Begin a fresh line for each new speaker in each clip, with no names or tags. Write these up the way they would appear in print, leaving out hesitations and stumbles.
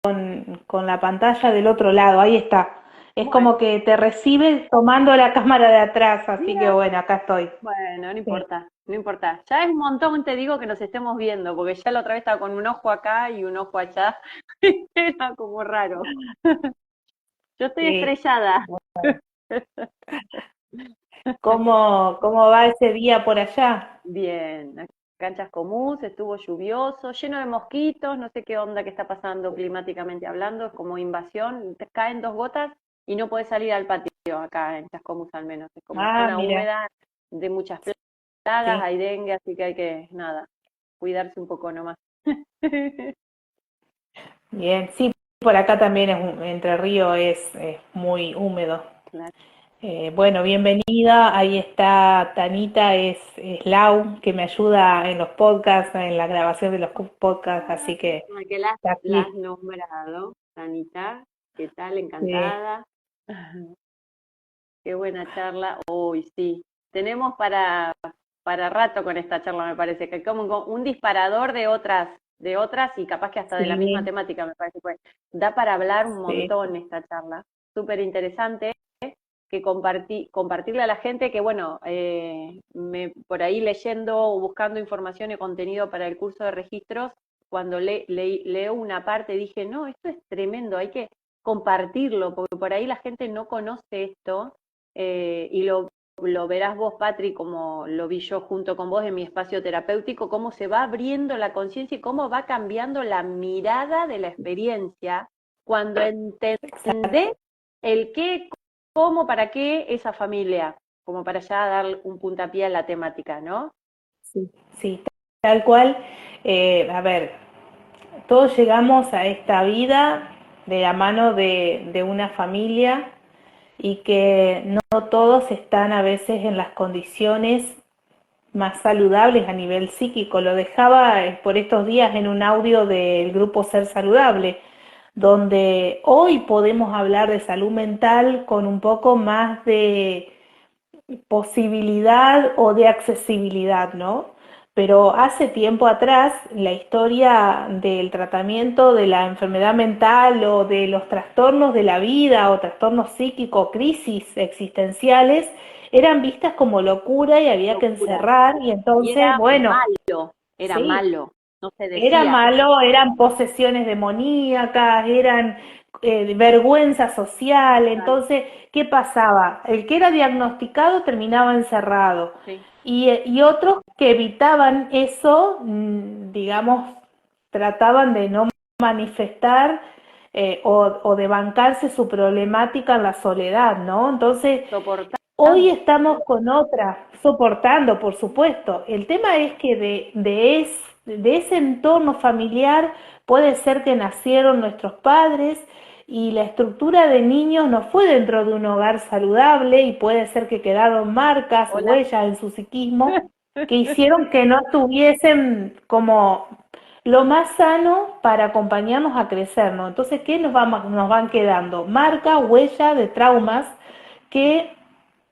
con la pantalla del otro lado, ahí está. Es
Bueno,
como que te recibe tomando la cámara de atrás, así que
mira,
bueno, acá estoy.
bueno, no
Sí,
importa, no importa. Ya es un montón, te digo, que nos estemos viendo, porque ya la otra vez estaba con un ojo acá y un ojo allá. Era como raro. Yo estoy
sí.
estrellada.
¿Cómo va ese día por allá?
Bien, acá en Chascomús estuvo lluvioso, lleno de mosquitos, no sé qué onda que está pasando climáticamente hablando, es como invasión, te caen dos gotas y no puedes salir al patio acá en Chascomús al menos, es como
Ah,
zona
mira,
húmeda de muchas plagas,
sí.
hay dengue, así que hay que, nada, cuidarse un poco nomás.
Bien, sí, por acá también Entre Ríos es muy húmedo.
Claro.
Bueno, bienvenida. Ahí está Tanita, es Lau, que me ayuda en los podcasts, en la grabación de los podcasts, así que
Ah, que la
está
has
aquí.
nombrado, Anita, ¿qué tal?
Sí,
Encantada. Qué buena charla. Hoy sí. Tenemos para rato con esta charla, me parece, que como un disparador de otras y capaz que hasta de la misma
sí,
temática, me parece. Pues da para hablar un
sí.
montón esta charla. Súper interesante que compartirle a la gente que, bueno, por ahí leyendo o buscando información y contenido para el curso de registros, cuando leo una parte dije, no, esto es tremendo, hay que compartirlo, porque por ahí la gente no conoce esto y lo verás vos, Patri, como lo vi yo junto con vos en mi espacio terapéutico, cómo se va abriendo la conciencia y cómo va cambiando la mirada de la experiencia cuando entendés
Exacto.
el qué, cómo, para qué esa familia, como para ya dar un puntapié a la temática, ¿no?
Sí, sí, tal cual. A ver, todos llegamos a esta vida de la mano de una familia y que no todos están a veces en las condiciones más saludables a nivel psíquico. Lo dejaba por estos días en un audio del grupo Ser Saludable, donde hoy podemos hablar de salud mental con un poco más de posibilidad o de accesibilidad, ¿no? Pero hace tiempo atrás la historia del tratamiento de la enfermedad mental o de los trastornos de la vida o trastornos psíquicos, crisis existenciales, eran vistas como locura y había que
Locura.
encerrar y
Y
entonces, bueno,
era
sí,
malo, no se
era
decía.
malo, eran posesiones demoníacas, eran vergüenza social. Entonces, ¿qué pasaba? El que era diagnosticado terminaba encerrado
Sí,
y otros que evitaban eso, digamos, trataban de no manifestar o de bancarse su problemática en la soledad, ¿no? Entonces, hoy
soportando.
estamos con otra, soportando, por supuesto. El tema es que de ese entorno familiar puede ser que nacieron nuestros padres y la estructura de niños no fue dentro de un hogar saludable y puede ser que quedaron marcas,
Hola.
huellas en su psiquismo que hicieron que no tuviesen como lo más sano para acompañarnos a crecer, ¿no? Entonces, ¿qué nos van quedando? Marca, huella de traumas que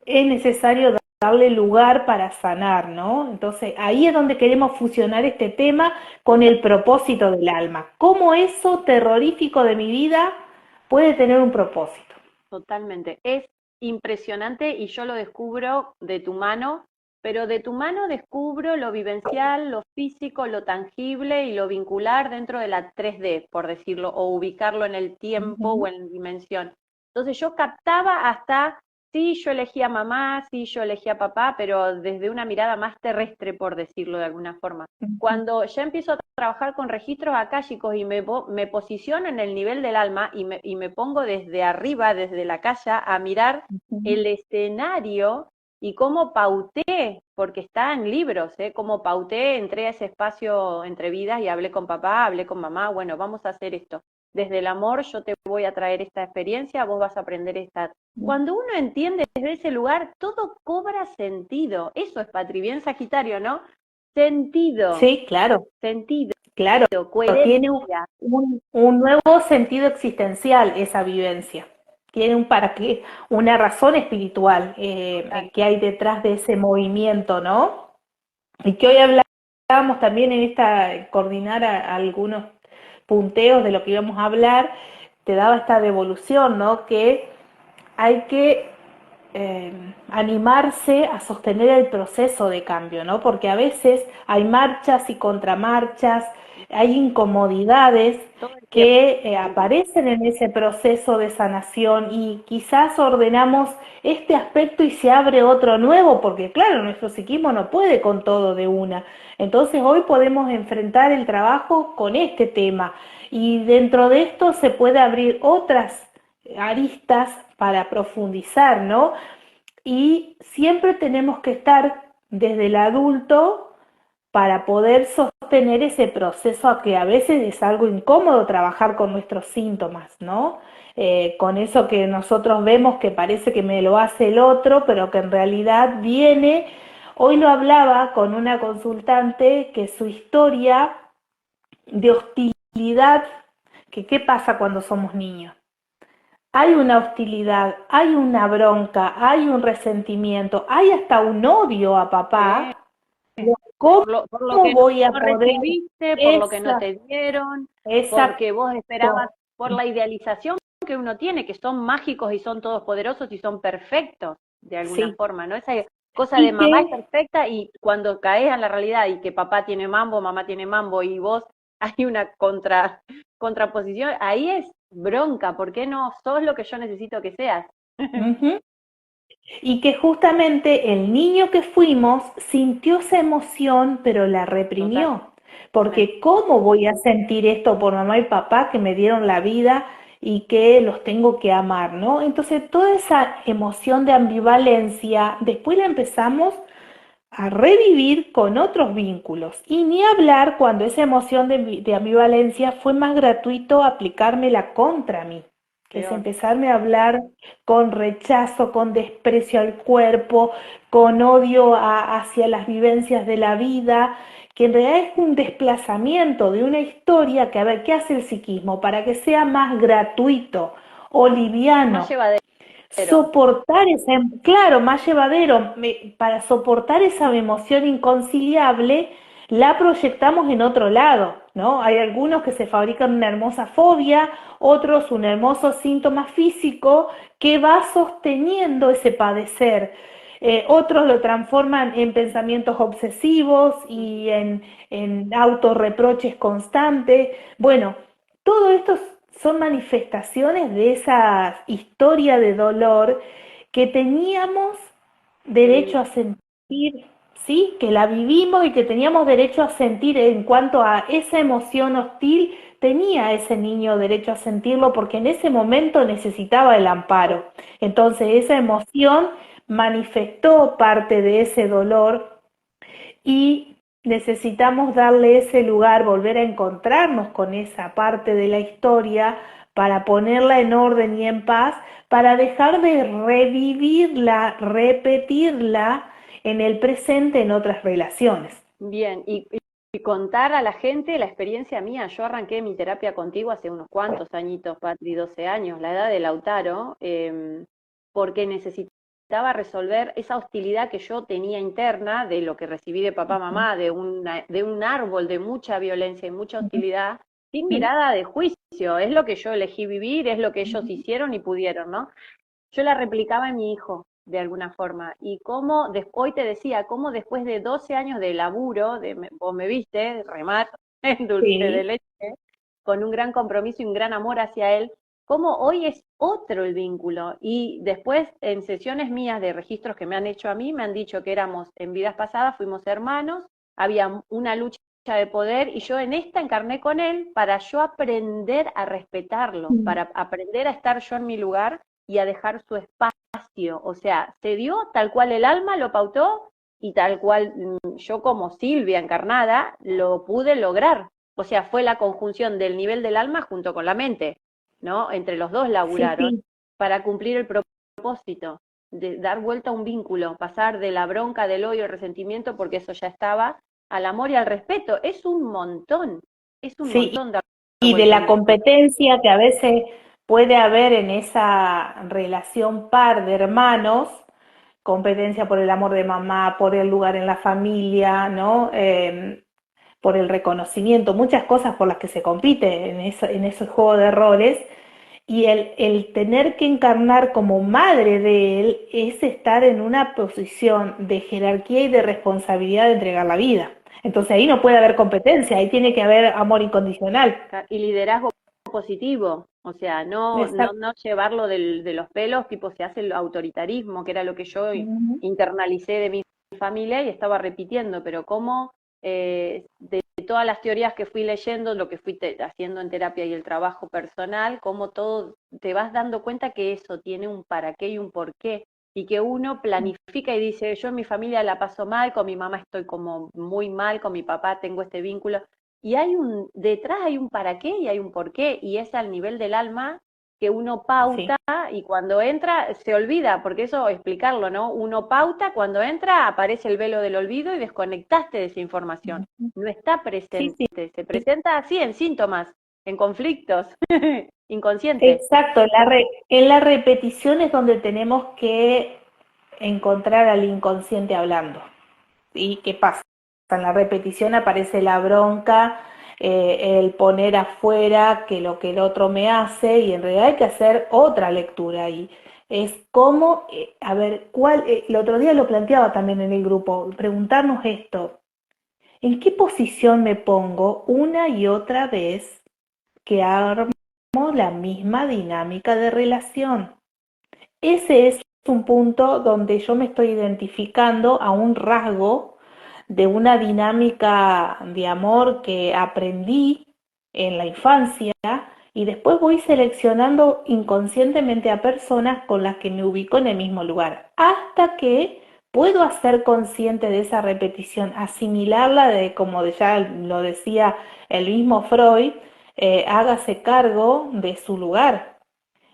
es necesario darle lugar para sanar, ¿no? Entonces ahí es donde queremos fusionar este tema con el propósito del alma. ¿Cómo eso terrorífico de mi vida puede tener un propósito?
Totalmente. Es impresionante y yo lo descubro de tu mano, pero de tu mano descubro lo vivencial, lo físico, lo tangible y lo vincular dentro de la 3D, por decirlo, o ubicarlo en el tiempo o
Ujú,
en dimensión. Entonces yo captaba hasta, sí, yo elegía mamá, sí, yo elegía papá, pero desde una mirada más terrestre, por decirlo de alguna forma.
ujú,
Cuando ya empiezo a trabajar con registros akáshicos y me posiciono en el nivel del alma y me pongo desde arriba, desde la calle, a mirar
ujú.
el escenario y cómo pauté, porque está en libros, cómo pauté, entré a ese espacio entre vidas y hablé con papá, hablé con mamá, bueno, vamos a hacer esto. Desde el amor yo te voy a traer esta experiencia, vos vas a aprender esta. Cuando uno entiende desde ese lugar, todo cobra sentido. Eso es Patri, bien Sagitario, ¿no? Sentido,
Sí, claro,
sentido,
claro. Tiene
coherencia.
un nuevo sentido existencial esa vivencia. Tiene un para qué, una razón espiritual
Total.
que hay detrás de ese movimiento, ¿no? Y que hoy hablábamos también en esta, coordinar a algunos punteos de lo que íbamos a hablar, te daba esta devolución, ¿no? Que hay que animarse a sostener el proceso de cambio, ¿no? Porque a veces hay marchas y contramarchas, hay incomodidades
todo el tiempo.
que aparecen en ese proceso de sanación y quizás ordenamos este aspecto y se abre otro nuevo, porque claro, nuestro psiquismo no puede con todo de una. Entonces hoy podemos enfrentar el trabajo con este tema y dentro de esto se puede abrir otras aristas para profundizar, ¿no? Y siempre tenemos que estar desde el adulto para poder sostener ese proceso que a veces es algo incómodo trabajar con nuestros síntomas, ¿no? Con eso que nosotros vemos que parece que me lo hace el otro, pero que en realidad viene. Hoy lo hablaba con una consultante que su historia de hostilidad, que qué pasa cuando somos niños. Hay una hostilidad, hay una bronca, hay un resentimiento, hay hasta un odio a
Sí.
papá. ¿Cómo
Por lo que
voy a
no
poder?
recibiste, por lo que no
Esa,
te dieron, porque vos esperabas,
exacto.
por la idealización que uno tiene, que son mágicos y son todos poderosos y son perfectos de alguna
Sí.
forma, ¿no? Esa cosa de
Y
mamá es
que
perfecta y cuando caes a la realidad y que papá tiene mambo, mamá tiene mambo y vos hay una contraposición, ahí es bronca, ¿por qué no sos lo que yo necesito que seas?
ujú, y que justamente el niño que fuimos sintió esa emoción, pero la
Totalmente.
reprimió. Porque ¿cómo voy a sentir esto por mamá y papá que me dieron la vida y que los tengo que amar, ¿no? Entonces toda esa emoción de ambivalencia, después la empezamos a revivir con otros vínculos. Y ni hablar cuando esa emoción de ambivalencia fue más gratuito aplicármela contra mí, que es
Peor.
empezarme a hablar con rechazo, con desprecio al cuerpo, con odio hacia las vivencias de la vida, que en realidad es un desplazamiento de una historia que, a ver, ¿qué hace el psiquismo? Para que sea más gratuito o
Más
liviano,
llevadero.
soportar esa, claro, más llevadero, para soportar esa emoción inconciliable, la proyectamos en otro lado, ¿no? Hay algunos que se fabrican una hermosa fobia, otros un hermoso síntoma físico que va sosteniendo ese padecer. Otros lo transforman en pensamientos obsesivos y en autorreproches constantes. Bueno, todo esto son manifestaciones de esa historia de dolor que teníamos
Que viví.
derecho a sentir, ¿sí? Que la vivimos y que teníamos derecho a sentir en cuanto a esa emoción hostil, tenía ese niño derecho a sentirlo porque en ese momento necesitaba el amparo. Entonces esa emoción manifestó parte de ese dolor y necesitamos darle ese lugar, volver a encontrarnos con esa parte de la historia para ponerla en orden y en paz, para dejar de revivirla, repetirla en el presente en otras relaciones.
Bien, y contar a la gente la experiencia mía. Yo arranqué mi terapia contigo hace unos cuantos añitos, Patri, 12 años, la edad de Lautaro, porque necesitaba resolver esa hostilidad que yo tenía interna de lo que recibí de papá, mamá, de un árbol de mucha violencia y mucha hostilidad, sin mirada de juicio. Es lo que yo elegí vivir, es lo que ellos hicieron y pudieron, ¿no? Yo la replicaba en mi hijo, de alguna forma. Y cómo, hoy te decía, cómo después de 12 años de laburo, vos me viste, remar en dulce de
Sí,
leche, con un gran compromiso y un gran amor hacia él, cómo hoy es otro el vínculo. Y después, en sesiones mías de registros que me han hecho a mí, me han dicho que éramos, en vidas pasadas, fuimos hermanos, había una lucha de poder y yo en esta encarné con él para yo aprender a respetarlo, para aprender a estar yo en mi lugar y a dejar su espacio. O sea, se dio tal cual el alma lo pautó y tal cual yo como Silvia encarnada lo pude lograr. O sea, fue la conjunción del nivel del alma junto con la mente, ¿no? Entre los dos
sí,
laburaron
sí.
para cumplir el propósito de dar vuelta a un vínculo, pasar de la bronca, del odio, el resentimiento, porque eso ya estaba, al amor y al respeto. Es un
Sí,
montón dar
y de
vuelta a
la
un vínculo.
competencia que a veces puede haber en esa relación par de hermanos, competencia por el amor de mamá, por el lugar en la familia, ¿no? por el reconocimiento, muchas cosas por las que se compite en esos juegos de roles, y el tener que encarnar como madre de él es estar en una posición de jerarquía y de responsabilidad de entregar la vida. Entonces ahí no puede haber competencia, ahí tiene que haber amor incondicional.
Y liderazgo positivo, o sea,
Exacto.
no llevarlo de los pelos, tipo se hace el autoritarismo, que era lo que yo
Ujú.
internalicé de mi familia y estaba repitiendo, pero cómo de todas las teorías que fui leyendo, lo que fui haciendo en terapia y el trabajo personal, cómo todo te vas dando cuenta que eso tiene un para qué y un por qué, y que uno planifica y dice, yo en mi familia la paso mal, con mi mamá estoy como muy mal, con mi papá tengo este vínculo, y detrás hay un para qué y hay un por qué, y es al nivel del alma que uno
Sí.
pauta y cuando entra se olvida, porque eso explicarlo, ¿no? Uno pauta, cuando entra aparece el velo del olvido y desconectaste de esa información. No está
Sí, sí.
presente, se presenta así en síntomas, en conflictos, inconsciente.
Exacto, en la repetición es donde tenemos que encontrar al inconsciente hablando. ¿Y qué pasa? En la repetición aparece la bronca, el poner afuera que lo que el otro me hace, y en realidad hay que hacer otra lectura ahí. Es como, a ver, el otro día lo planteaba también en el grupo, preguntarnos esto, ¿en qué posición me pongo una y otra vez que armo la misma dinámica de relación? Ese es un punto donde yo me estoy identificando a un rasgo de una dinámica de amor que aprendí en la infancia, y después voy seleccionando inconscientemente a personas con las que me ubico en el mismo lugar, hasta que puedo hacer consciente de esa repetición, asimilarla de, como ya lo decía el mismo Freud, hágase cargo de su lugar.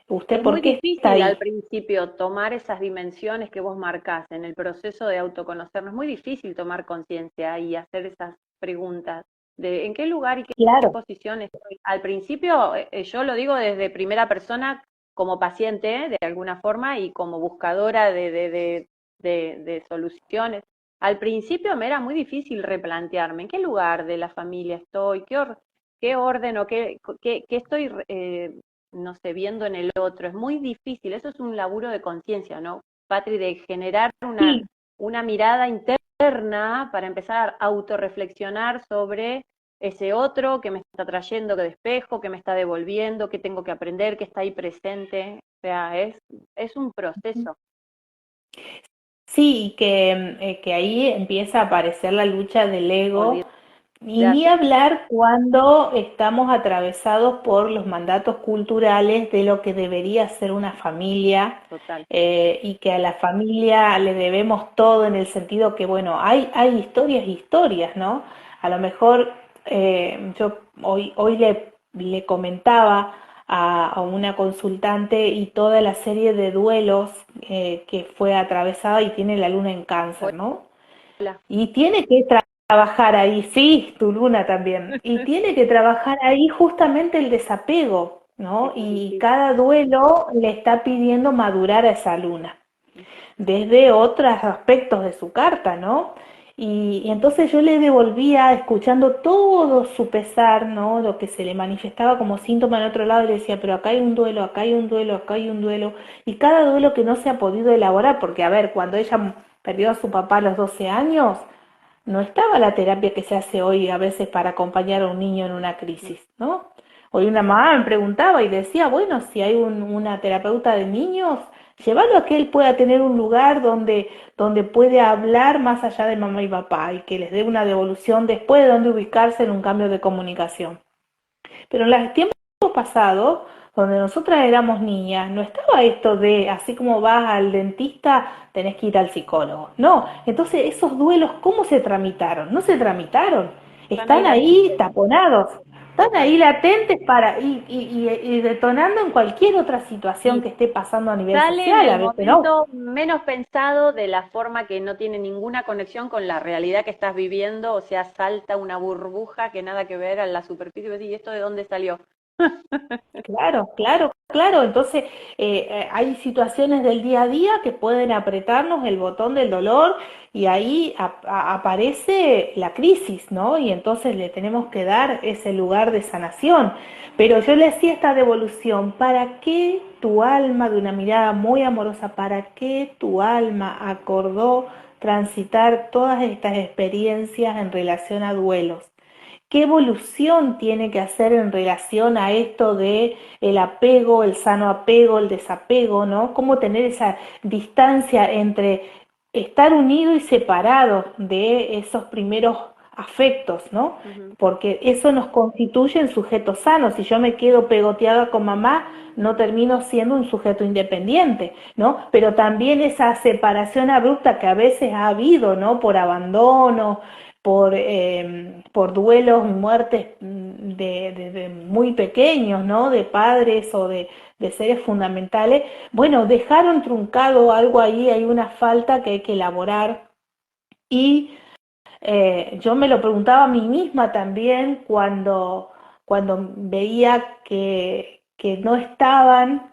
¿Usted
Es muy
por qué está
difícil al
ahí?
principio tomar esas dimensiones que vos marcás en el proceso de autoconocernos. Es muy difícil tomar conciencia y hacer esas preguntas de en qué lugar y qué
Claro.
posición estoy. Al principio, yo lo digo desde primera persona como paciente, de alguna forma, y como buscadora de soluciones. Al principio me era muy difícil replantearme en qué lugar de la familia estoy, qué orden o qué estoy no sé, viendo en el otro. Es muy difícil, eso es un laburo de conciencia, ¿no, Patri? De generar
Sí,
una mirada interna para empezar a autorreflexionar sobre ese otro que me está trayendo de despejo, que me está devolviendo, que tengo que aprender, que está ahí presente. O sea, es un proceso.
sí, que ahí empieza a aparecer la lucha del ego, y ni
Olvídate,
hablar cuando estamos atravesados por los mandatos culturales de lo que debería ser una familia,
total.
y que a la familia le debemos todo en el sentido que, bueno, hay historias y historias, ¿no? A lo mejor yo hoy le comentaba a una consultante y toda la serie de duelos que fue atravesada, y tiene la luna en cáncer, ¿no?
Hola.
Y tiene que trabajar ahí, sí, tu luna también, y tiene que trabajar ahí justamente el desapego, ¿no?
Es muy
Y
difícil.
cada duelo le está pidiendo madurar a esa luna, desde otros aspectos de su carta, ¿no? Y entonces yo le devolvía, escuchando todo su pesar, ¿no? Lo que se le manifestaba como síntoma en otro lado, y le decía, pero acá hay un duelo, acá hay un duelo, acá hay un duelo, y cada duelo que no se ha podido elaborar, porque a ver, cuando ella perdió a su papá a los 12 años, no estaba la terapia que se hace hoy a veces para acompañar a un niño en una crisis, ¿no? Hoy una mamá me preguntaba y decía, bueno, si hay una terapeuta de niños, llévalo a que él pueda tener un lugar donde puede hablar más allá de mamá y papá, y que les dé una devolución después de donde ubicarse en un cambio de comunicación. Pero en los tiempos pasados, donde nosotras éramos niñas, no estaba esto de, así como vas al dentista, tenés que ir al psicólogo. No, entonces esos duelos, ¿cómo se tramitaron? No se tramitaron,
Están ahí
están ahí
latentes,
taponados, están
total.
ahí latentes y detonando en cualquier otra situación
Y
que esté pasando a nivel
sale en
social, a
el
veces no.
momento menos pensado, de la forma que no tiene ninguna conexión con la realidad que estás viviendo, o sea, salta una burbuja que nada que ver a la superficie, y ¿esto de dónde salió?
Claro, claro, claro. Entonces, hay situaciones del día a día que pueden apretarnos el botón del dolor y ahí aparece la crisis, ¿no? Y entonces le tenemos que dar ese lugar de sanación. Pero yo le hacía esta devolución, ¿para qué tu alma, de una mirada muy amorosa, para qué tu alma acordó transitar todas estas experiencias en relación a duelos? ¿Qué evolución tiene que hacer en relación a esto de el apego, el sano apego, el desapego, ¿no? Cómo tener esa distancia entre estar unido y separado de esos primeros afectos, ¿no?
Ujú.
Porque eso nos constituye en sujetos sanos. Si yo me quedo pegoteada con mamá, no termino siendo un sujeto independiente, ¿no? Pero también esa separación abrupta que a veces ha habido, ¿no? Por abandono, por duelos y muertes de muy pequeños, ¿no? De padres o de seres fundamentales. Bueno, dejaron truncado algo ahí, hay una falta que hay que elaborar. Y yo me lo preguntaba a mí misma también cuando veía que no estaban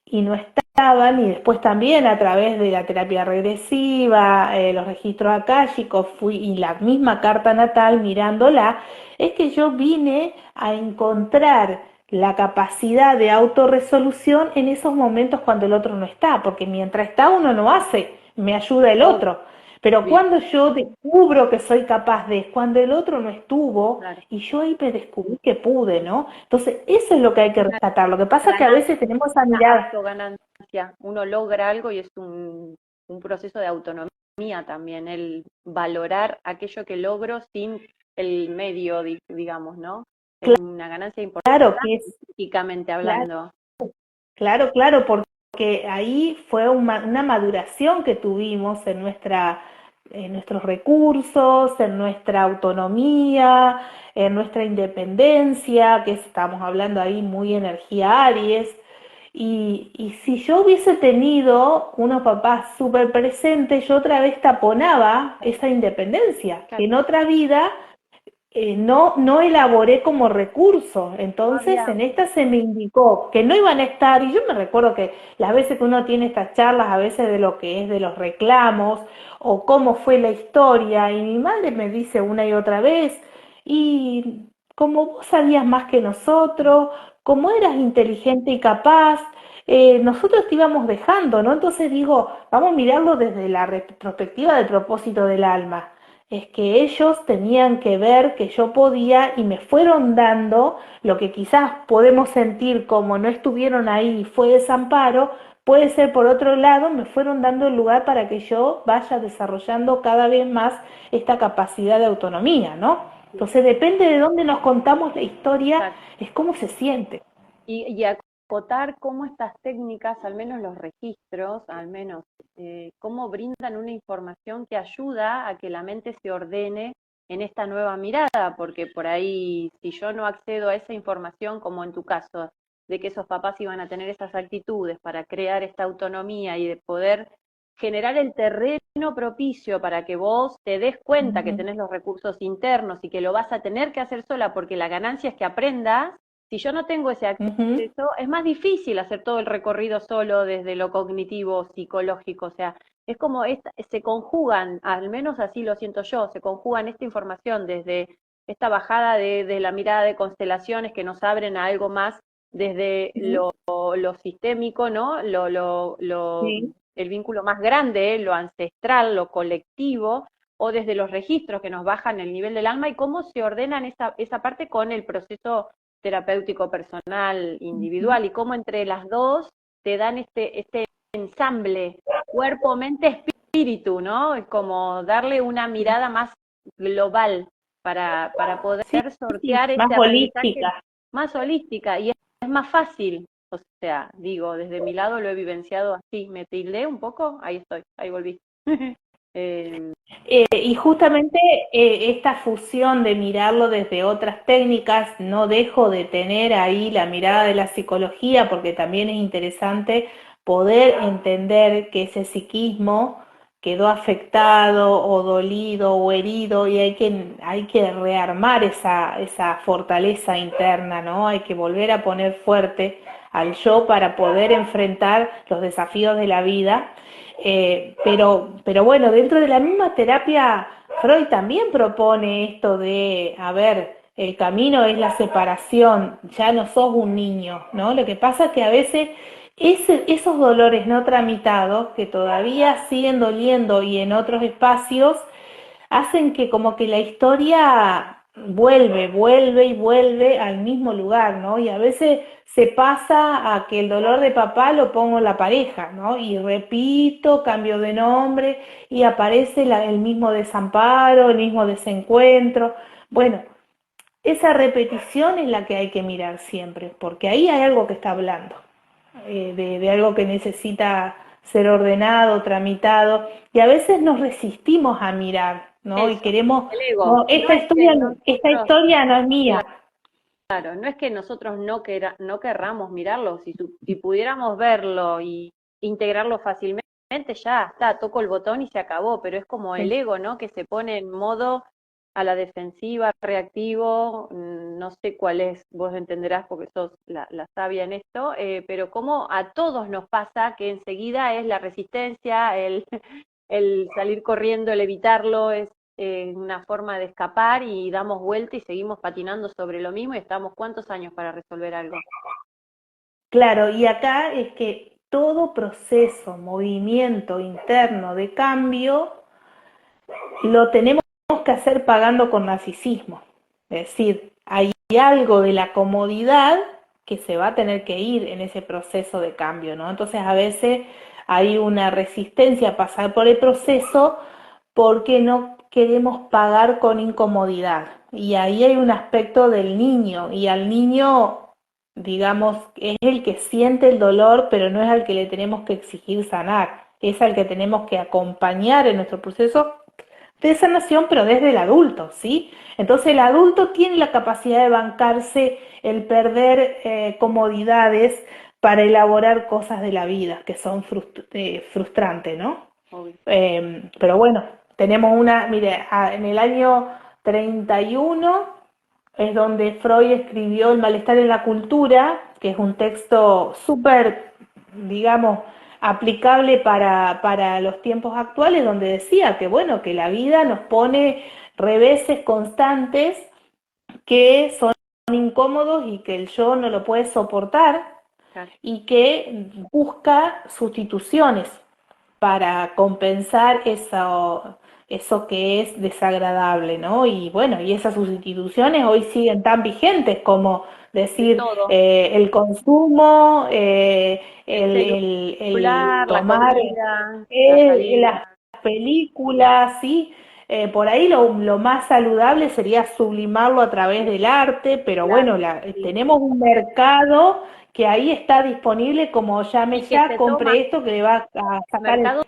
y no estaban, y después también a través de la terapia regresiva, los registros akáshicos, y la misma carta natal mirándola, es que yo vine a encontrar la capacidad de autorresolución en esos momentos cuando el otro no está, porque mientras está uno no hace, me ayuda el
Obvio,
otro. Pero cuando yo descubro que soy capaz de, cuando el otro no estuvo,
claro.
y yo ahí me descubrí que pude, ¿no? Entonces, eso es lo que hay que rescatar. Lo que pasa es que a veces tenemos esa
Una
mirada.
autoganancia. Uno logra algo y es un proceso de autonomía también, el valorar aquello que logro sin el medio, digamos, ¿no? Es una ganancia importante
Claro que es,
psíquicamente
claro,
hablando.
claro, claro, porque ahí fue una maduración que tuvimos en nuestros recursos, en nuestra autonomía, en nuestra independencia, que estamos hablando ahí muy energía Aries. Y si yo hubiese tenido unos papás súper presentes, yo otra vez taponaba esa independencia, que
Claro,
en otra vida no elaboré como recurso.
no
Entonces,
había,
en esta se me indicó que no iban a estar, y yo me recuerdo que las veces que uno tiene estas charlas, a veces de lo que es de los reclamos o cómo fue la historia, y mi madre me dice una y otra vez, y como vos sabías más que nosotros, como eras inteligente y capaz, nosotros te íbamos dejando, ¿no? Entonces digo, vamos a mirarlo desde la retrospectiva del propósito del alma, es que ellos tenían que ver que yo podía y me fueron dando lo que quizás podemos sentir como no estuvieron ahí y fue desamparo, puede ser por otro lado, me fueron dando el lugar para que yo vaya desarrollando cada vez más esta capacidad de autonomía, ¿no? Entonces depende de dónde nos contamos la historia,
exacto.
es cómo se siente.
Y acotar cómo estas técnicas, al menos los registros, al menos cómo brindan una información que ayuda a que la mente se ordene en esta nueva mirada, porque por ahí, si yo no accedo a esa información, como en tu caso, de que esos papás iban a tener esas actitudes para crear esta autonomía y de poder generar el terreno propicio para que vos te des cuenta que tenés los recursos internos y que lo vas a tener que hacer sola porque la ganancia es que aprendas. Si yo no tengo ese
Uh -huh.
acceso, es más difícil hacer todo el recorrido solo desde lo cognitivo, psicológico, o sea, es como se conjugan, al menos así lo siento yo, se conjugan esta información desde esta bajada de la mirada de constelaciones que nos abren a algo más desde lo sistémico, ¿no?
Sí.
El vínculo más grande, lo ancestral, lo colectivo, o desde los registros que nos bajan el nivel del alma y cómo se ordenan esa parte con el proceso terapéutico personal,
Uh -huh.
individual, y cómo entre las dos te dan este ensamble, cuerpo, mente, espíritu, ¿no? Es como darle una mirada más global para poder
Sí, sí,
sortear
más
este aprendizaje
holística.
más holística y es más fácil. O sea, digo, desde mi lado lo he vivenciado así. Me tildé un poco, ahí estoy, ahí volví. eh,
Y justamente esta fusión de mirarlo desde otras técnicas, no dejo de tener ahí la mirada de la psicología, porque también es interesante poder entender que ese psiquismo quedó afectado o dolido o herido y hay que rearmar esa fortaleza interna, ¿no? Hay que volver a poner fuerte al yo para poder enfrentar los desafíos de la vida. Pero bueno, dentro de la misma terapia, Freud también propone esto de, a ver, el camino es la separación, ya no sos un niño, ¿no? Lo que pasa es que a veces esos dolores no tramitados, que todavía siguen doliendo y en otros espacios, hacen que como que la historia vuelve y vuelve al mismo lugar, ¿no? Y a veces se pasa a que el dolor de papá lo pongo en la pareja, ¿no? Y repito, cambio de nombre y aparece el mismo desamparo, el mismo desencuentro. Bueno, esa repetición es la que hay que mirar siempre, porque ahí hay algo que está hablando, de algo que necesita ser ordenado, tramitado, y a veces nos resistimos a mirar, ¿no? Y
Eso,
queremos,
el ego.
no,
No es que
esta
nosotros,
historia no es mía.
claro, no es que nosotros no querramos mirarlo, si pudiéramos verlo y integrarlo fácilmente, ya está, toco el botón y se acabó, pero es como el
Sí.
ego, ¿no? Que se pone en modo a la defensiva, reactivo, no sé cuál es, vos entenderás porque sos la sabia en esto, pero como a todos nos pasa que enseguida es la resistencia, el salir corriendo, el evitarlo, es una forma de escapar y damos vuelta y seguimos patinando sobre lo mismo y estamos ¿cuántos años para resolver algo?
Claro, y acá es que todo proceso, movimiento interno de cambio lo tenemos que hacer pagando con narcisismo. Es decir, hay algo de la comodidad que se va a tener que ir en ese proceso de cambio, ¿no? Entonces a veces hay una resistencia a pasar por el proceso porque no queremos pagar con incomodidad. Y ahí hay un aspecto del niño, y al niño, digamos, es el que siente el dolor, pero no es al que le tenemos que exigir sanar, es al que tenemos que acompañar en nuestro proceso de sanación, pero desde el adulto, ¿sí? Entonces el adulto tiene la capacidad de bancarse el perder comodidades para elaborar cosas de la vida que son frustrantes, ¿no?
Obvio.
Pero bueno, tenemos mire, en el año 31 es donde Freud escribió El malestar en la cultura, que es un texto súper, digamos, aplicable para los tiempos actuales, donde decía que, bueno, que la vida nos pone reveses constantes que son incómodos y que el yo no lo puede soportar
Claro.
y que busca sustituciones para compensar eso que es desagradable, ¿no? Y bueno, y esas sustituciones hoy siguen tan vigentes como
De
decir
todo,
el consumo,
el
el
celular, la
tomar
comida, la
las
salida.
películas, ¿sí? Por ahí lo más saludable sería sublimarlo a través del arte, pero
Claro,
bueno,
sí.
tenemos un mercado que ahí está disponible como llame
Y que
ya,
se toma,
compre esto que le va a
el
sacar
mercado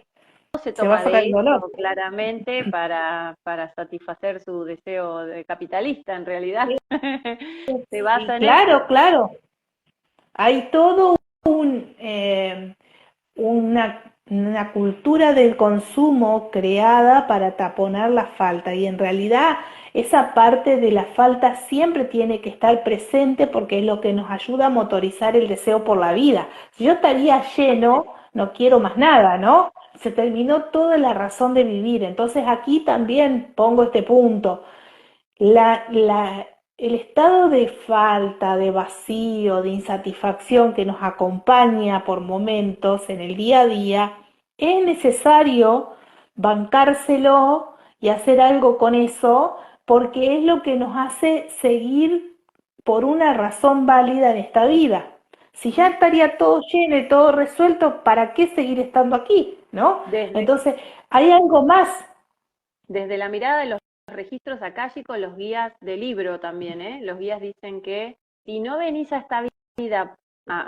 se
se va a
toma
sacar
de
el dolor.
eso claramente para satisfacer su deseo de capitalista, en realidad. Se
Y
basa en
claro,
eso.
claro, hay todo un, una cultura del consumo creada para taponar la falta y en realidad esa parte de la falta siempre tiene que estar presente porque es lo que nos ayuda a motorizar el deseo por la vida. Si yo estaría lleno, no quiero más nada, ¿no? Se terminó toda la razón de vivir. Entonces aquí también pongo este punto. El estado de falta, de vacío, de insatisfacción que nos acompaña por momentos en el día a día, es necesario bancárselo y hacer algo con eso porque es lo que nos hace seguir por una razón válida en esta vida. Si ya estaría todo lleno y todo resuelto, ¿para qué seguir estando aquí? ¿No?
Desde,
Entonces, hay algo más.
desde la mirada de los registros akáshicos, los guías de libro también, ¿eh? Los guías dicen que si no venís a esta vida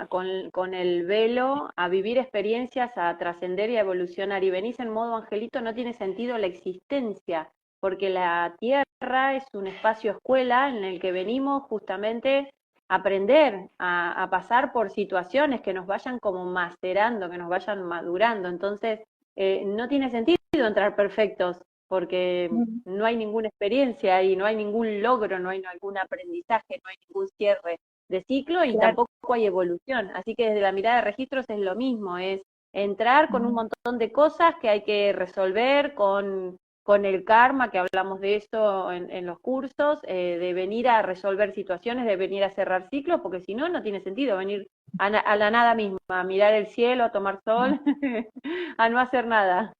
con el velo, a vivir experiencias, a trascender y a evolucionar, y venís en modo angelito, no tiene sentido la existencia, porque la Tierra es un espacio escuela en el que venimos justamente a aprender, a pasar por situaciones que nos vayan como macerando, que nos vayan madurando. Entonces, no tiene sentido entrar perfectos, porque no hay ninguna experiencia y no hay ningún logro, no hay algún aprendizaje, no hay ningún cierre de ciclo y
Claro.
tampoco hay evolución. Así que desde la mirada de registros es lo mismo, es entrar con un montón de cosas que hay que resolver con el karma, que hablamos de eso en los cursos, de venir a resolver situaciones, de venir a cerrar ciclos, porque si no, no tiene sentido venir a la nada misma, a mirar el cielo, a tomar sol, a no hacer nada.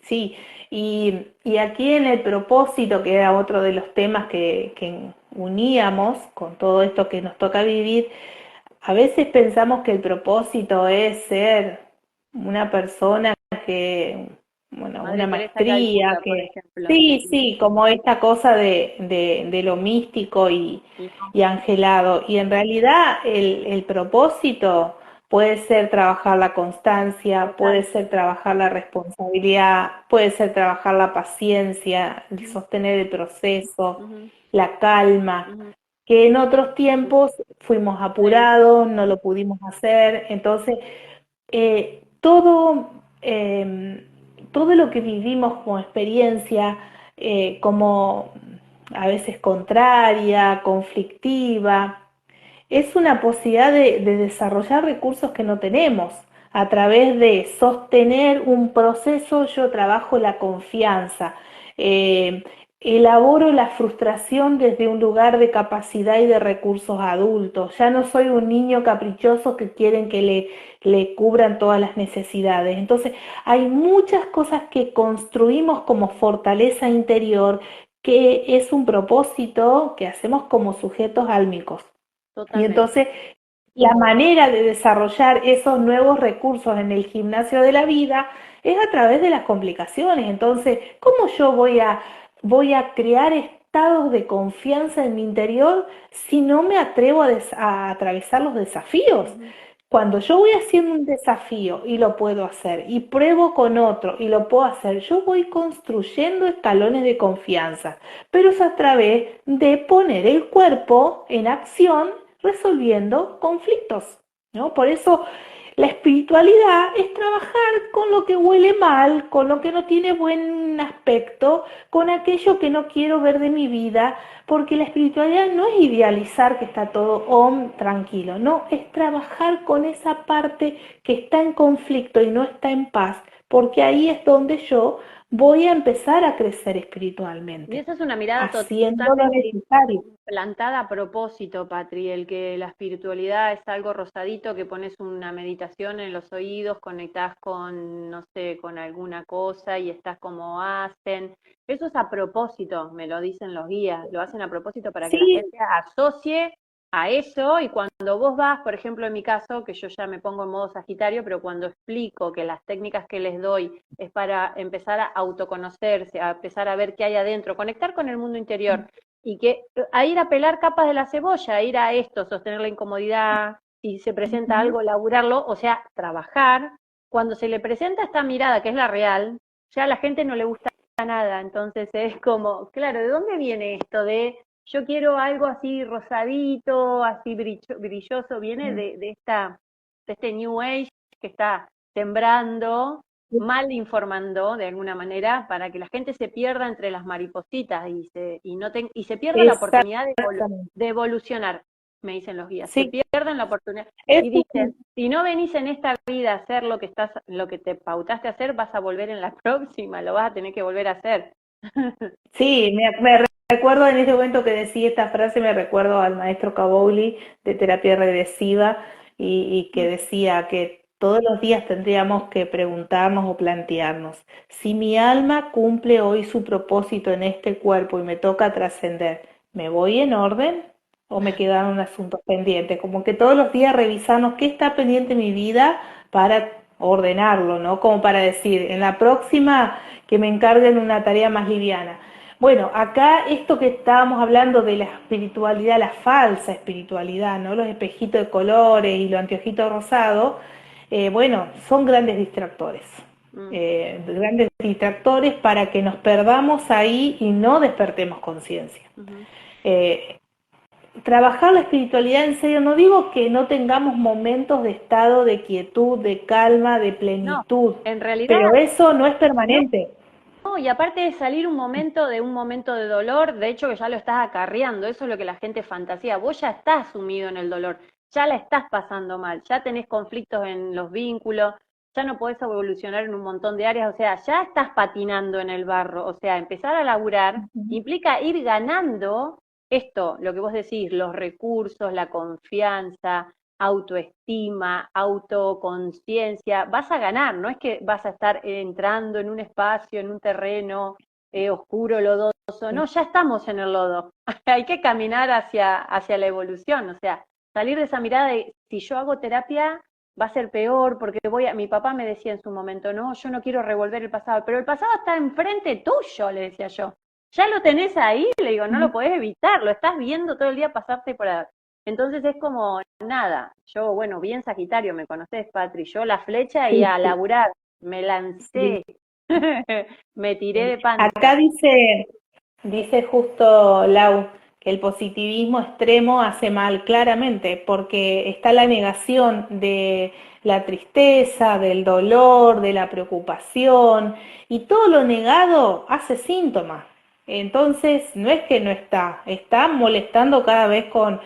Sí, y aquí en el propósito, que era otro de los temas que uníamos con todo esto que nos toca vivir, a veces pensamos que el propósito es ser una persona que, bueno, una
Madre Teresa de
maestría,
Calcuta, por
que
ejemplo.
sí, sí, como esta cosa de lo místico
Y no,
y angelado. Y en realidad el propósito puede ser trabajar la constancia, puede
total.
ser trabajar la responsabilidad, puede ser trabajar la paciencia, el
Ujú,
sostener el proceso,
ujú,
la calma,
ujú.
que en otros tiempos fuimos
Sí,
apurados, no lo pudimos hacer. Entonces, eh, todo, eh, todo lo que vivimos como experiencia, como a veces contraria, conflictiva, es una posibilidad de desarrollar recursos que no tenemos. A través de sostener un proceso, yo trabajo la confianza, eh, elaboro la frustración desde un lugar de capacidad y de recursos adultos. Ya no soy un niño caprichoso que quieren que le cubran todas las necesidades. Entonces, hay muchas cosas que construimos como fortaleza interior, que es un propósito que hacemos como sujetos álmicos. Y
totalmente.
entonces la manera de desarrollar esos nuevos recursos en el gimnasio de la vida es a través de las complicaciones. Entonces, ¿cómo yo voy a crear estados de confianza en mi interior si no me atrevo a atravesar los desafíos?
Ujú.
Cuando yo voy haciendo un desafío y lo puedo hacer, y pruebo con otro y lo puedo hacer, yo voy construyendo escalones de confianza, pero es a través de poner el cuerpo en acción resolviendo conflictos, ¿no? Por eso la espiritualidad es trabajar con lo que huele mal, con lo que no tiene buen aspecto, con aquello que no quiero ver de mi vida, porque la espiritualidad no es idealizar que está todo tranquilo, no, es trabajar con esa parte que está en conflicto y no está en paz, porque ahí es donde yo voy a empezar a crecer
Y
espiritualmente,
esa es una mirada
haciendo lo
totalmente
necesario.
plantada a propósito, Patri, el que la espiritualidad es algo rosadito, que pones una meditación en los oídos, conectás con, no sé, con alguna cosa y estás como hacen. Eso es a propósito, me lo dicen los guías, lo hacen a propósito para que la
Sí,
gente asocie a eso y cuando vos vas, por ejemplo, en mi caso, que yo ya me pongo en modo Sagitario, pero cuando explico que las técnicas que les doy es para empezar a autoconocerse, a empezar a ver qué hay adentro, conectar con el mundo interior y que a ir a pelar capas de la cebolla, a ir a esto, sostener la incomodidad, si se presenta algo, laburarlo, o sea, trabajar. Cuando se le presenta esta mirada, que es la real, ya a la gente no le gusta nada, entonces es como, claro, ¿de dónde viene esto de yo quiero algo así rosadito, así brilloso? Viene de este New Age que está sembrando, mal informando de alguna manera para que la gente se pierda entre las maripositas y se pierda la oportunidad
exactamente.
de evolucionar, me dicen los guías, se
Sí,
pierden la oportunidad
es
y dicen, si no venís en esta vida a hacer lo que te pautaste a hacer, vas a volver en la próxima, lo vas a tener que volver a hacer.
sí, me recuerdo en ese momento que decía esta frase, me recuerdo al maestro Kabouli de terapia regresiva y que decía que todos los días tendríamos que preguntarnos o plantearnos, si mi alma cumple hoy su propósito en este cuerpo y me toca trascender, ¿me voy en orden o me quedan asuntos pendientes? Como que todos los días revisarnos qué está pendiente en mi vida para ordenarlo, ¿no? Como para decir, en la próxima que me encarguen una tarea más liviana. Bueno, acá esto que estábamos hablando de la espiritualidad, la falsa espiritualidad, ¿no? Los espejitos de colores y los anteojitos rosados, bueno, son
Mm,
grandes distractores para que nos perdamos ahí y no despertemos conciencia.
ujú.
Eh, trabajar la espiritualidad en serio, no digo que no tengamos momentos de estado de quietud, de calma, de
No,
plenitud,
en realidad
pero eso no es
no.
permanente.
No, y aparte de salir un momento de dolor, de hecho que ya lo estás acarreando, eso es lo que la gente fantasía, vos ya estás sumido en el dolor, ya la estás pasando mal, ya tenés conflictos en los vínculos, ya no podés evolucionar en un montón de áreas, o sea, ya estás patinando en el barro, o sea, empezar a laburar implica ir ganando esto, lo que vos decís, los recursos, la confianza, autoestima, autoconciencia, vas a ganar, no es que vas a estar entrando en un espacio, en un terreno oscuro, lodoso, no, ya estamos en el lodo, hay que caminar hacia la evolución, o sea, salir de esa mirada de si yo hago terapia va a ser peor, porque mi papá me decía en su momento, no, yo no quiero revolver el pasado, pero el pasado está enfrente tuyo, le decía yo, ya lo tenés ahí, le digo, no lo podés evitar, lo estás viendo todo el día pasarte por ahí. Entonces es como, nada, yo, bueno, bien Sagitario, me conocés, Patri, yo la flecha y
Sí,
a
sí,
laburar, me
sí.
lancé, me tiré
Sí.
de panza.
Acá dice justo Lau que el positivismo extremo hace mal, claramente, porque está la negación de la tristeza, del dolor, de la preocupación, y todo lo negado hace síntomas. Entonces, no es que no está, está molestando cada vez con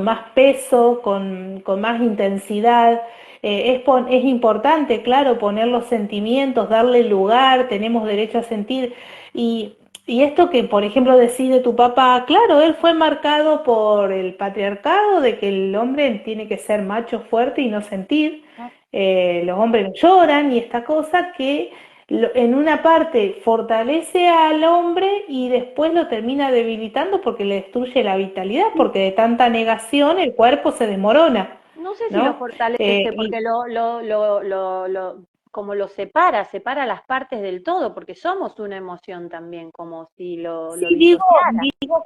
más peso, con más intensidad. Es importante, claro, poner los sentimientos, darle lugar, tenemos derecho a sentir. Y y esto que, por ejemplo, decide tu papá, claro, él fue marcado por el patriarcado de que el hombre tiene que ser macho fuerte y no sentir, los hombres no lloran y esta cosa que en una parte fortalece al hombre y después lo termina debilitando porque le destruye la vitalidad, porque de tanta negación el cuerpo se desmorona,
No sé si lo
¿no?
fortalece,
Y
porque como lo separa las partes del todo, porque somos una emoción también, como si lo
sí, digo,
disociara.
digo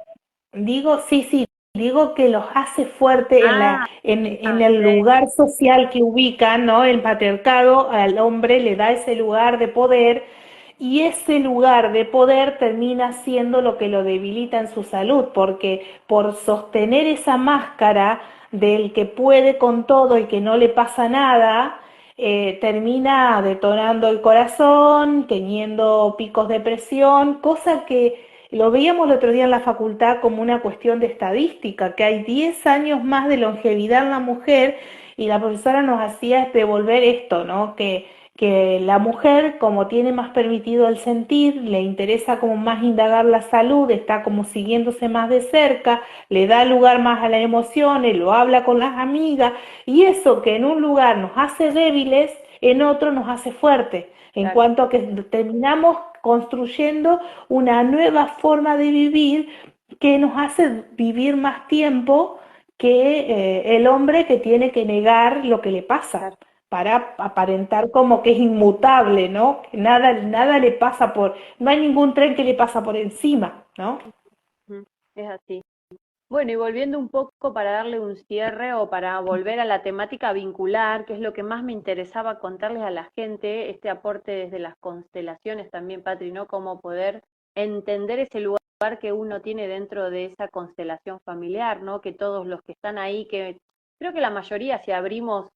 Digo, sí, sí, digo que los hace fuerte
Ah,
en el lugar social que ubican, ¿no? El patriarcado al hombre le da ese lugar de poder y ese lugar de poder termina siendo lo que lo debilita en su salud, porque por sostener esa máscara del que puede con todo y que no le pasa nada, termina detonando el corazón, teniendo picos de presión, cosa que lo veíamos el otro día en la facultad como una cuestión de estadística, que hay 10 años más de longevidad en la mujer y la profesora nos hacía devolver esto, ¿no? Que la mujer, como tiene más permitido el sentir, le interesa como más indagar la salud, está como siguiéndose más de cerca, le da lugar más a las emociones, lo habla con las amigas, y eso que en un lugar nos hace débiles, en otro nos hace fuertes, en
claro.
cuanto a que terminamos construyendo una nueva forma de vivir que nos hace vivir más tiempo que el hombre que tiene que negar lo que le pasa
Claro.
para aparentar como que es inmutable, ¿no? Que nada le pasa no hay ningún tren que le pasa por encima, ¿no?
Ujú, es así. Bueno, y volviendo un poco para darle un cierre o para volver a la temática vincular, que es lo que más me interesaba contarles a la gente, este aporte desde las constelaciones también, Patri, ¿no? Cómo poder entender ese lugar que uno tiene dentro de esa constelación familiar, ¿no? Que todos los que están ahí, que creo que la mayoría, si abrimos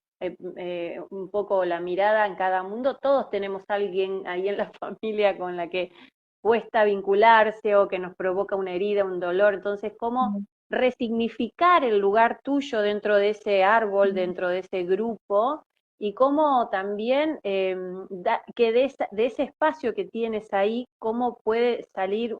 un poco la mirada en cada mundo, todos tenemos a alguien ahí en la familia con la que cuesta vincularse o que nos provoca una herida, un dolor. Entonces, ¿cómo resignificar el lugar tuyo dentro de ese árbol, dentro de ese grupo? Y cómo también que de ese espacio que tienes ahí, cómo puede salir,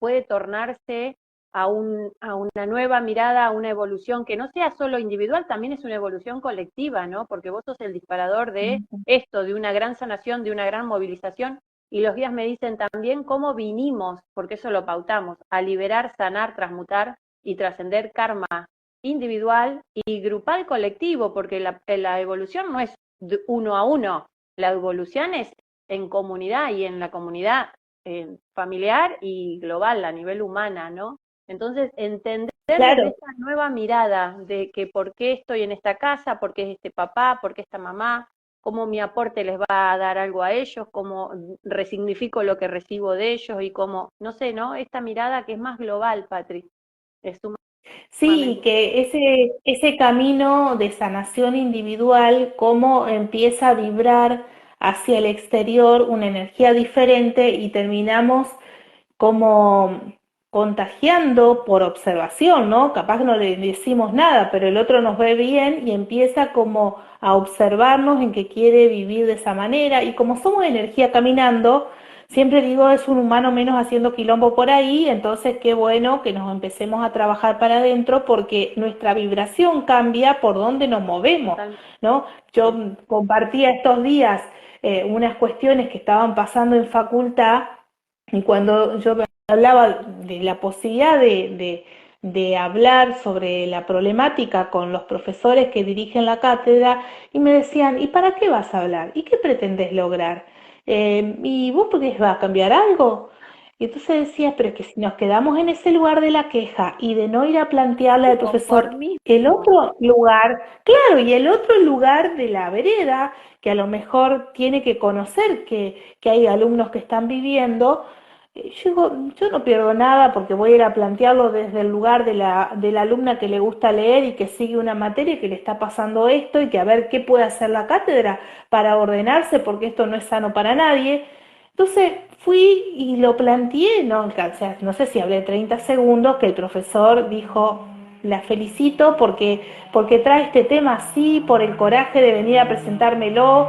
puede tornarse a una nueva mirada, a una evolución que no sea solo individual, también es una evolución colectiva, ¿no? Porque vos sos el disparador de esto, de una gran sanación, de una gran movilización, y los guías me dicen también cómo vinimos, porque eso lo pautamos, a liberar, sanar, transmutar y trascender karma individual y grupal colectivo, porque la evolución no es de uno a uno, la evolución es en comunidad y en la comunidad familiar y global, a nivel humana, ¿no? Entonces, entender desde
Claro,
esta nueva mirada de que por qué estoy en esta casa, por qué es este papá, por qué esta mamá, cómo mi aporte les va a dar algo a ellos, cómo resignifico lo que recibo de ellos y cómo, no sé, ¿no? Esta mirada que es más global, Patrick, es
Sí, que ese camino de sanación individual, cómo empieza a vibrar hacia el exterior una energía diferente y terminamos como contagiando por observación, ¿no? Capaz no le decimos nada, pero el otro nos ve bien y empieza como a observarnos en que quiere vivir de esa manera. Y como somos energía caminando, siempre digo, es un humano menos haciendo quilombo por ahí, entonces qué bueno que nos empecemos a trabajar para adentro porque nuestra vibración cambia por donde nos movemos,
Total,
¿no? Yo
sí,
compartía estos días unas cuestiones que estaban pasando en facultad y cuando yo hablaba de la posibilidad de hablar sobre la problemática con los profesores que dirigen la cátedra, y me decían, ¿y para qué vas a hablar? ¿Y qué pretendes lograr? ¿Y vos podés va a cambiar algo? Y entonces decía, pero es que si nos quedamos en ese lugar de la queja y de no ir a plantearle al
el
profesor el
conformismo.
otro lugar, claro, y el otro lugar de la vereda, que a lo mejor tiene que conocer que hay alumnos que están viviendo, yo digo, yo no pierdo nada porque voy a ir a plantearlo desde el lugar de la alumna que le gusta leer y que sigue una materia y que le está pasando esto y que a ver qué puede hacer la cátedra para ordenarse porque esto no es sano para nadie. Entonces fui y lo planteé, no, o sea, no sé si hablé 30 segundos, que el profesor dijo, la felicito porque trae este tema así, por el coraje de venir a presentármelo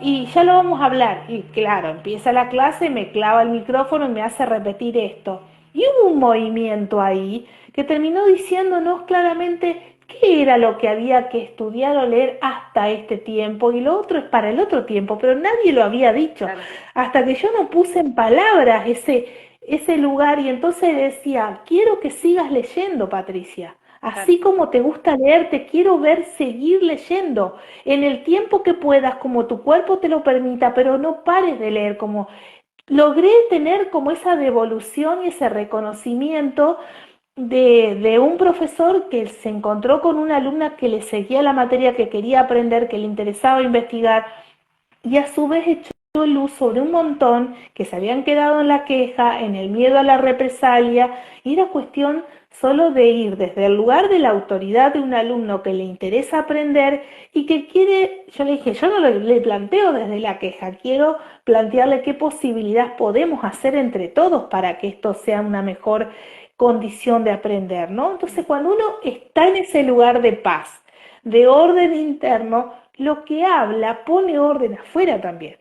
y ya lo vamos a hablar. Y claro, empieza la clase, me clava el micrófono y me hace repetir esto. Y hubo un movimiento ahí que terminó diciéndonos claramente qué era lo que había que estudiar o leer hasta este tiempo y lo otro es para el otro tiempo, pero nadie lo había dicho.
Claro,
Hasta que yo no puse en palabras ese lugar y entonces decía, quiero que sigas leyendo, Patricia.
claro.
Así como te gusta leer, te quiero ver seguir leyendo en el tiempo que puedas, como tu cuerpo te lo permita, pero no pares de leer, como logré tener como esa devolución y ese reconocimiento de un profesor que se encontró con una alumna que le seguía la materia que quería aprender, que le interesaba investigar y a su vez echó luz sobre un montón que se habían quedado en la queja, en el miedo a la represalia, y era cuestión solo de ir desde el lugar de la autoridad de un alumno que le interesa aprender y que quiere, yo le dije, yo no le planteo desde la queja, quiero plantearle qué posibilidad podemos hacer entre todos para que esto sea una mejor condición de aprender, ¿no? Entonces, cuando uno está en ese lugar de paz, de orden interno, lo que habla pone orden afuera también.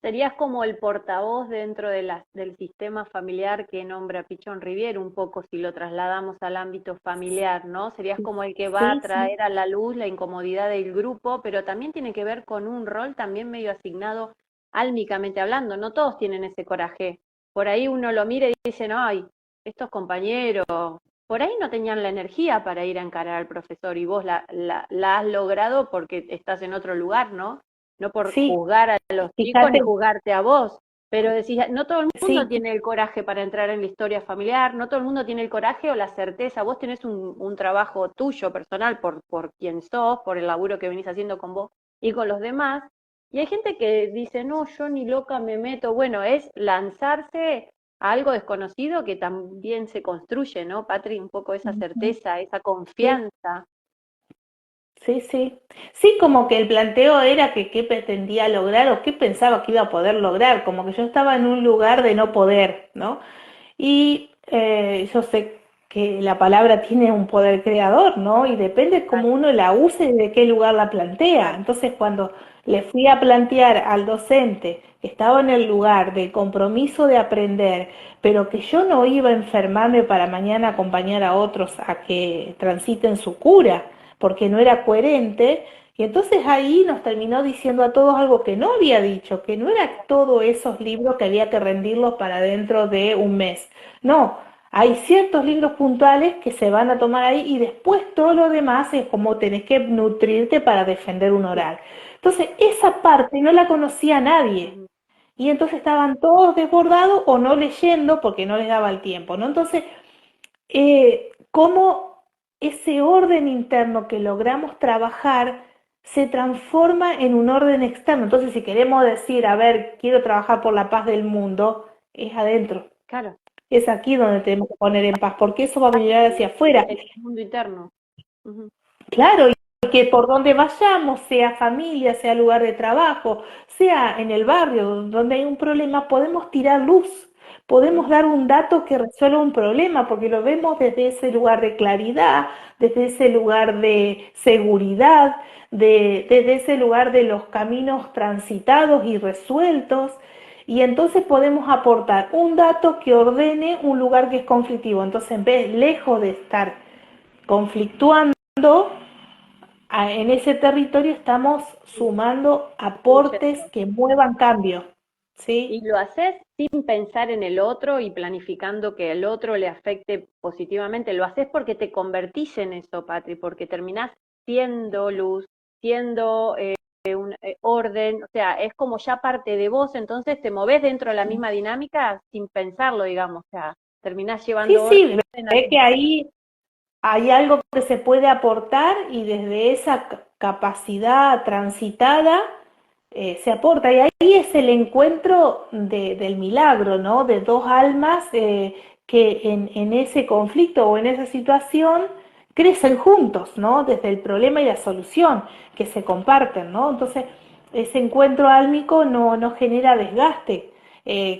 Serías como el portavoz dentro de del sistema familiar que nombra Pichon Rivière, un poco si lo trasladamos al ámbito familiar, ¿no? Serías como el que va a
Sí, sí.
traer a la luz la incomodidad del grupo, pero también tiene que ver con un rol también medio asignado álmicamente hablando. No todos tienen ese coraje. Por ahí uno lo mira y dice, no, ay, estos compañeros, por ahí no tenían la energía para ir a encarar al profesor y vos la has logrado porque estás en otro lugar, ¿no? No por
Sí,
juzgar a los chicos ni
fíjate,
juzgarte a vos, pero decís, no todo el mundo
sí,
tiene el coraje para entrar en la historia familiar, no todo el mundo tiene el coraje o la certeza, vos tenés un trabajo tuyo personal por quien sos, por el laburo que venís haciendo con vos y con los demás, y hay gente que dice, no, yo ni loca me meto, bueno, es lanzarse a algo desconocido que también se construye, ¿no, Patri? Un poco esa
ujú,
certeza, esa
sí,
confianza.
sí, sí. Sí, como que el planteo era que qué pretendía lograr o qué pensaba que iba a poder lograr, como que yo estaba en un lugar de no poder, ¿no? Y yo sé que la palabra tiene un poder creador, ¿no? Y depende cómo
Claro,
uno la use y de qué lugar la plantea.
claro.
Entonces, cuando le fui a plantear al docente que estaba en el lugar del compromiso de aprender, pero que yo no iba a enfermarme para mañana acompañar a otros a que transiten su cura, porque no era coherente, y entonces ahí nos terminó diciendo a todos algo que no había dicho, que no era todos esos libros que había que rendirlos para dentro de un mes. No, hay ciertos libros puntuales que se van a tomar ahí y después todo lo demás es como tenés que nutrirte para defender un oral. Entonces, esa parte no la conocía nadie.
Ujú.
Y entonces estaban todos desbordados o no leyendo porque no les daba el tiempo, ¿no? Entonces, cómo ese orden interno que logramos trabajar se transforma en un orden externo. Entonces, si queremos decir, a ver, quiero trabajar por la paz del mundo, es adentro.
Claro.
es aquí donde tenemos que poner en paz, porque eso va a mirar hacia afuera.
El mundo interno. Uh-huh.
Claro, y que por donde vayamos, sea familia, sea lugar de trabajo, sea en el barrio donde hay un problema, podemos tirar luz, podemos dar un dato que resuelva un problema, porque lo vemos desde ese lugar de claridad, desde ese lugar de seguridad, desde ese lugar de los caminos transitados y resueltos. Y entonces podemos aportar un dato que ordene un lugar que es conflictivo. Entonces, en vez, lejos de estar conflictuando, en ese territorio estamos sumando aportes que muevan cambio,
Y
¿sí?
lo haces sin pensar en el otro y planificando que el otro le afecte positivamente. Lo haces porque te convertís en eso, Patri, porque terminás siendo luz, siendo un orden, o sea, es como ya parte de vos, entonces te movés dentro de la misma dinámica sin pensarlo, digamos, o sea, terminás
Sí,
llevando
sí,
orden a
ve que ahí hay algo que se puede aportar y desde esa capacidad transitada se aporta. Y ahí es el encuentro del milagro, ¿no? De dos almas que en ese conflicto o en esa situación crecen juntos, ¿no? Desde el problema y la solución, que se comparten, ¿no? Entonces, ese encuentro álmico no genera desgaste,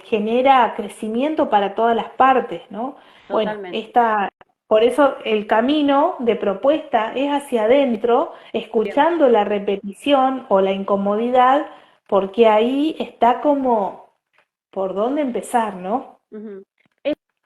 genera crecimiento para todas las partes, ¿no? Bueno,
totalmente.
esta, por eso el camino de propuesta es hacia adentro,
Bien.
escuchando la repetición o la incomodidad, porque ahí está como por dónde empezar, ¿no?
Uh-huh.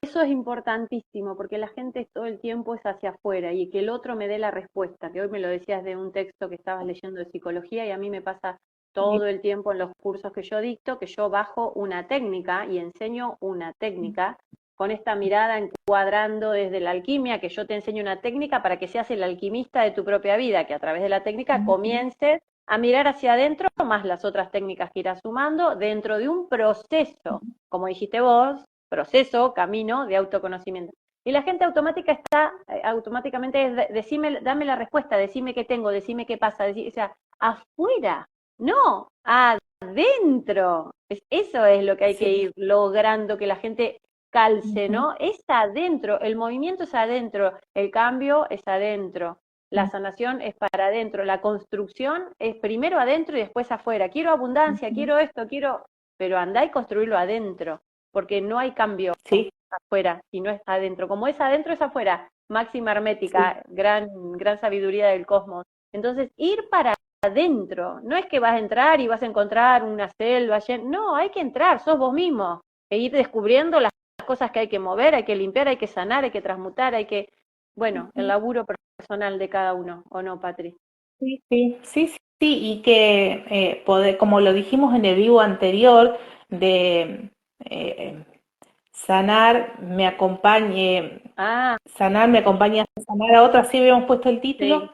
Eso es importantísimo, porque la gente todo el tiempo es hacia afuera y que el otro me dé la respuesta, que hoy me lo decías de un texto que estabas leyendo de psicología y a mí me pasa todo el tiempo en los cursos que yo dicto, que yo bajo una técnica y enseño una técnica con esta mirada encuadrando desde la alquimia, que yo te enseño una técnica para que seas el alquimista de tu propia vida, que a través de la técnica comiences a mirar hacia adentro, más las otras técnicas que irás sumando, dentro de un proceso, como dijiste vos, proceso, camino de autoconocimiento. Y la gente automáticamente es, decime, dame la respuesta, decime qué tengo, decime qué pasa, o sea, afuera, no, adentro. Eso es lo que hay que
Sí.
ir logrando, que la gente calce, ¿no? Es adentro, el movimiento es adentro, el cambio es adentro, la sanación es para adentro, la construcción es primero adentro y después afuera. Quiero abundancia, quiero esto, quiero, pero andá y construirlo adentro, porque no hay cambio
Sí,
afuera, si no es adentro. Como es adentro, es afuera. Máxima
sí.
hermética, gran sabiduría del cosmos. Entonces, ir para adentro, no es que vas a entrar y vas a encontrar una selva llena, no, hay que entrar, sos vos mismo, e ir descubriendo las cosas que hay que mover, hay que limpiar, hay que sanar, hay que transmutar, hay que, bueno, el laburo personal de cada uno, ¿o no, Patri?
Sí, sí, sí, sí, sí, y que como lo dijimos en el vivo anterior, de eh,
Ah,
sanar me acompaña a sanar a otro, así habíamos puesto el
sí.
título.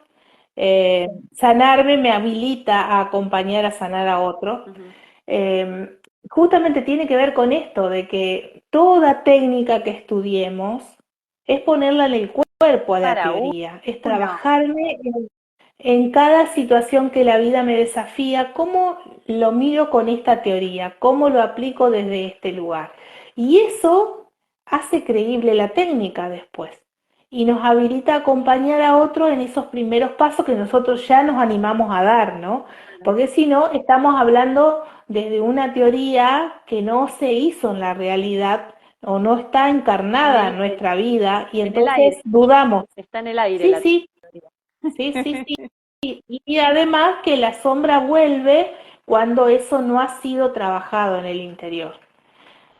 Sanarme me habilita a acompañar a sanar a otro.
Uh-huh.
Eh, Justamente tiene que ver con esto, de que toda técnica que estudiemos es ponerla en el cuerpo a la
Para
teoría, es
uno.
trabajarme en cada situación que la vida me desafía, cómo lo miro con esta teoría, cómo lo aplico desde este lugar. Y eso hace creíble la técnica después y nos habilita a acompañar a otro en esos primeros pasos que nosotros ya nos animamos a dar, ¿no? Porque si no, estamos hablando desde una teoría que no se hizo en la realidad o no está
En
encarnada en nuestra vida y
en el
entonces
aire,
dudamos.
está en el aire
Sí,
la
sí,
teoría.
sí, sí, sí. Y además que la sombra vuelve cuando eso no ha sido trabajado en el interior.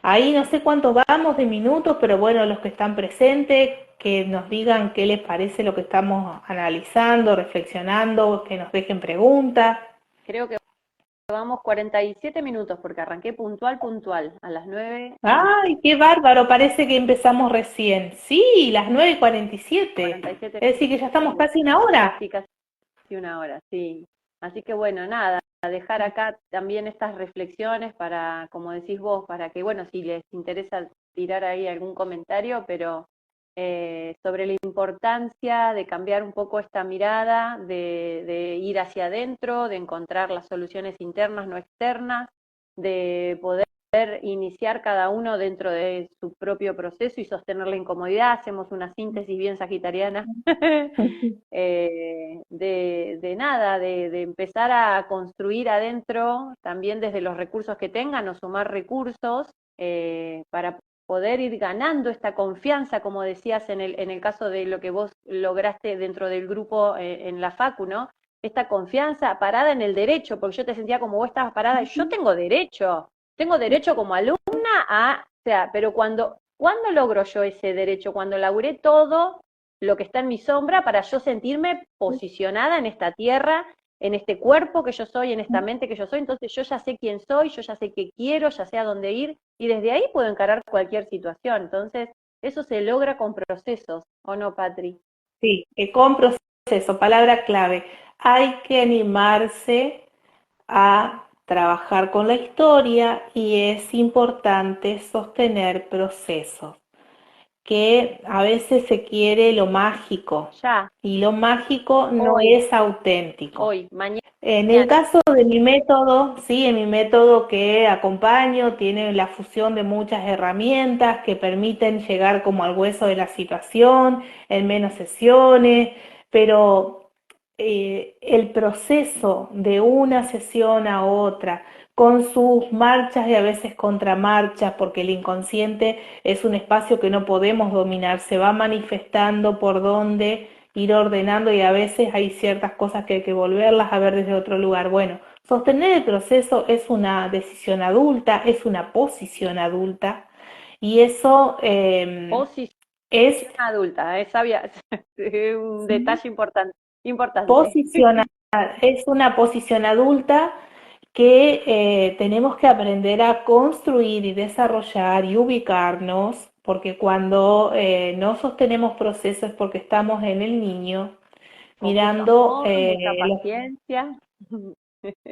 Ahí no sé cuánto vamos de minutos, pero bueno, los que están presentes, que nos digan qué les parece lo que estamos analizando, reflexionando, que nos dejen preguntas.
Creo que vamos 47 minutos porque arranqué puntual, a las 9 y
¡Ay, qué bárbaro! Parece que empezamos recién. Sí, las 9:47.
47
Es decir, que ya estamos
minutos,
casi una hora.
casi una hora, sí. Así que bueno, nada, a dejar acá también estas reflexiones para, como decís vos, para que, bueno, si les interesa tirar ahí algún comentario, pero sobre la importancia de cambiar un poco esta mirada, de ir hacia adentro, de encontrar las soluciones internas, no externas, de poder iniciar cada uno dentro de su propio proceso y sostener la incomodidad. Hacemos una síntesis bien sagitariana de nada, de empezar a construir adentro, también desde los recursos que tengan, o sumar recursos para poder ir ganando esta confianza, como decías en el caso de lo que vos lograste dentro del grupo en la Facu, ¿no? Esta confianza parada en el derecho, porque yo te sentía como vos estabas parada, yo tengo derecho como alumna a, o sea, pero ¿cuándo logro yo ese derecho? Cuando laburé todo lo que está en mi sombra para yo sentirme posicionada en esta tierra, en este cuerpo que yo soy, en esta mente que yo soy, entonces yo ya sé quién soy, yo ya sé qué quiero, ya sé a dónde ir, y desde ahí puedo encarar cualquier situación. Entonces, eso se logra con procesos, ¿o no, Patri?
Sí, con proceso, palabra clave. Hay que animarse a trabajar con la historia y es importante sostener procesos, que a veces se quiere lo mágico
Ya,
y lo mágico no
hoy,
es auténtico.
mañana.
En el caso de mi método, sí, en mi método que acompaño tiene la fusión de muchas herramientas que permiten llegar como al hueso de la situación en menos sesiones, pero el proceso de una sesión a otra, con sus marchas y a veces contramarchas, porque el inconsciente es un espacio que no podemos dominar, se va manifestando por donde ir ordenando y a veces hay ciertas cosas que hay que volverlas a ver desde otro lugar. Bueno, sostener el proceso es una decisión adulta, es una posición adulta y eso
Posición
es
adulta, sabia, es un detalle importante.
posicionar, es una posición adulta que tenemos que aprender a construir y desarrollar y ubicarnos, porque cuando no sostenemos procesos es porque estamos en el niño,
Con mucho
mirando
amor, mucha paciencia.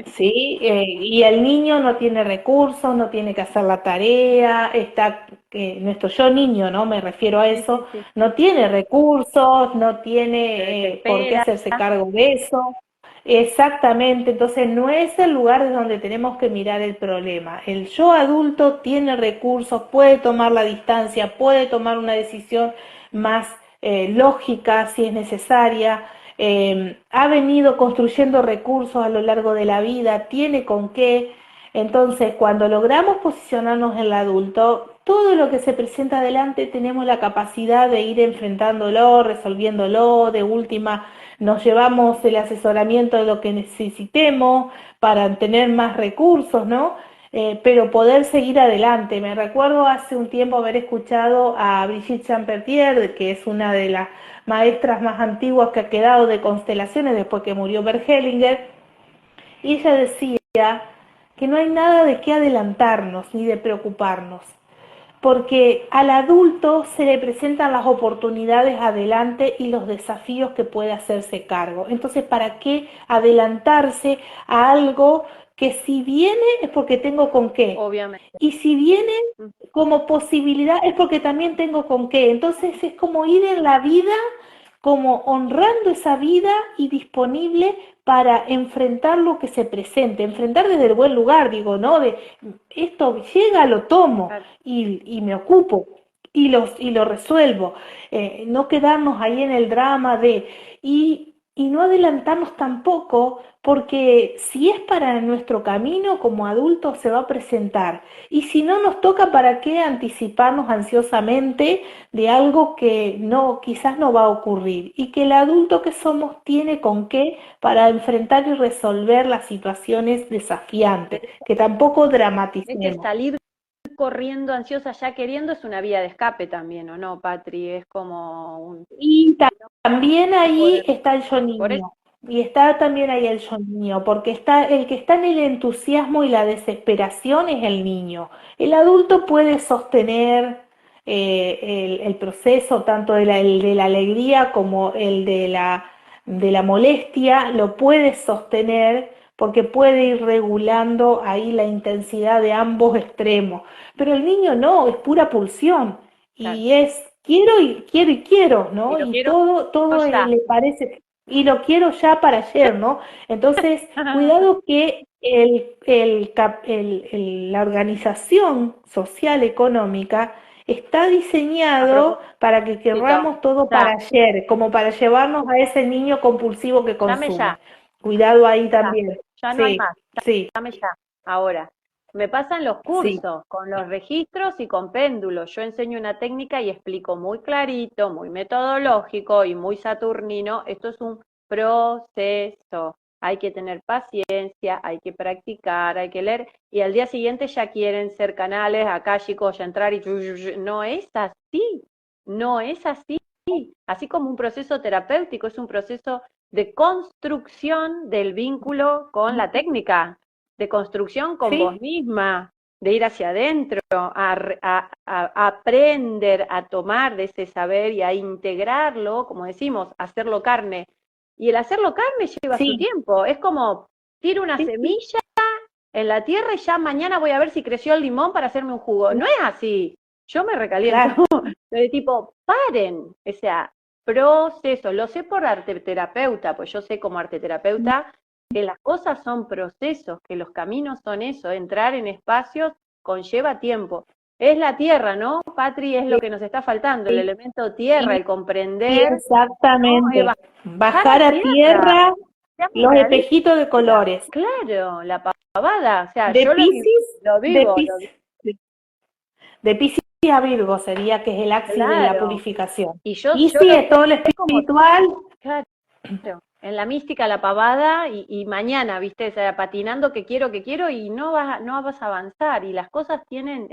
sí, y el niño no tiene recursos, no tiene que hacer la tarea, está, nuestro yo niño, ¿no? Me refiero a
Sí, sí,
eso,
sí.
no tiene recursos, no
Se
tiene por qué
desespera.
hacerse cargo de eso. Exactamente, entonces no es el lugar desde donde tenemos que mirar el problema. El yo adulto tiene recursos, puede tomar la distancia, puede tomar una decisión más lógica si es necesaria, ha venido construyendo recursos a lo largo de la vida, tiene con qué. Entonces, cuando logramos posicionarnos en el adulto, todo lo que se presenta adelante tenemos la capacidad de ir enfrentándolo, resolviéndolo, de última nos llevamos el asesoramiento de lo que necesitemos para tener más recursos, ¿no? Pero poder seguir adelante. Me recuerdo hace un tiempo haber escuchado a Brigitte Champetier, que es una de las maestras más antiguas que ha quedado de constelaciones después que murió Bert Hellinger, y ella decía que no hay nada de qué adelantarnos ni de preocuparnos, porque al adulto se le presentan las oportunidades adelante y los desafíos que puede hacerse cargo. Entonces, ¿para qué adelantarse a algo que si viene es porque tengo con qué?
Obviamente.
Y si viene como posibilidad es porque también tengo con qué. Entonces es como ir en la vida, como honrando esa vida y disponible para enfrentar lo que se presente, enfrentar desde el buen lugar, digo, ¿no? De esto llega, lo tomo y me ocupo y lo resuelvo. No quedarnos ahí en el drama y no adelantarnos tampoco, porque si es para nuestro camino como adultos se va a presentar. Y si no nos toca, ¿para qué anticiparnos ansiosamente de algo que no, quizás no va a ocurrir? Y que el adulto que somos tiene con qué para enfrentar y resolver las situaciones desafiantes, que tampoco
Este
dramaticemos.
salir corriendo ansiosa ya queriendo es una vía de escape también, ¿o no, Patri? Es como un
Y también ahí
poder.
está el yo
Por eso,
niño, y está también ahí el yo niño, porque está el que está en el entusiasmo y la desesperación es el niño. El adulto puede sostener el proceso tanto el de la alegría como el de la molestia, lo puede sostener porque puede ir regulando ahí la intensidad de ambos extremos. Pero el niño no, es pura pulsión
claro.
y es quiero y quiero y quiero,
Y
¿no?
lo
Y
quiero
todo
ya.
le parece, y lo quiero ya para ayer, ¿no? Entonces, cuidado que la organización social económica está
A
diseñado
propósito,
para que querramos todo para
ya,
ayer, como para llevarnos a ese niño compulsivo que
dame
consume.
ya,
Cuidado ahí
ya,
también.
ya no hay
Sí,
más,
sí,
dame ya, ahora. Me pasan los
sí,
cursos con los registros y con péndulos. Yo enseño una técnica y explico muy clarito, muy metodológico y muy saturnino. Esto es un proceso. Hay que tener paciencia, hay que practicar, hay que leer. Y al día siguiente ya quieren ser canales, acá chicos, ya entrar y... No es así, no es así. Así como un proceso terapéutico es un proceso de construcción del vínculo con la técnica, de construcción con vos
sí,
misma, de ir hacia adentro, a aprender a tomar de ese saber y a integrarlo, como decimos, hacerlo carne. Y el hacerlo carne lleva su
sí,
tiempo. Es como tiro una
sí, sí,
semilla en la tierra y ya mañana voy a ver si creció el limón para hacerme un jugo. No es así. Yo me recaliento.
claro,
De tipo, paren. O sea, proceso. Lo sé por arte terapeuta, pues yo sé como arte terapeuta que las cosas son procesos, que los caminos son eso. Entrar en espacios conlleva tiempo. Es la tierra, ¿no? Patri, es lo que nos está faltando, el
sí,
elemento tierra,
sí,
el
sí,
comprender, ¿no?
exactamente.
Bajar a
Bajar a
tierra.
tierra
Seamos
los
realistas.
espejitos de colores.
Claro, la pavada, o sea,
De
yo
Piscis,
lo
de
vivo,
Piscis, de Piscis a Virgo sería que es el axis de la
claro.
purificación.
Y yo,
Y
yo
sí,
lo
es todo lo
sé como,
espiritual,
claro, en la mística la pavada y mañana, viste, o sea, patinando que quiero y no vas a avanzar y las cosas tienen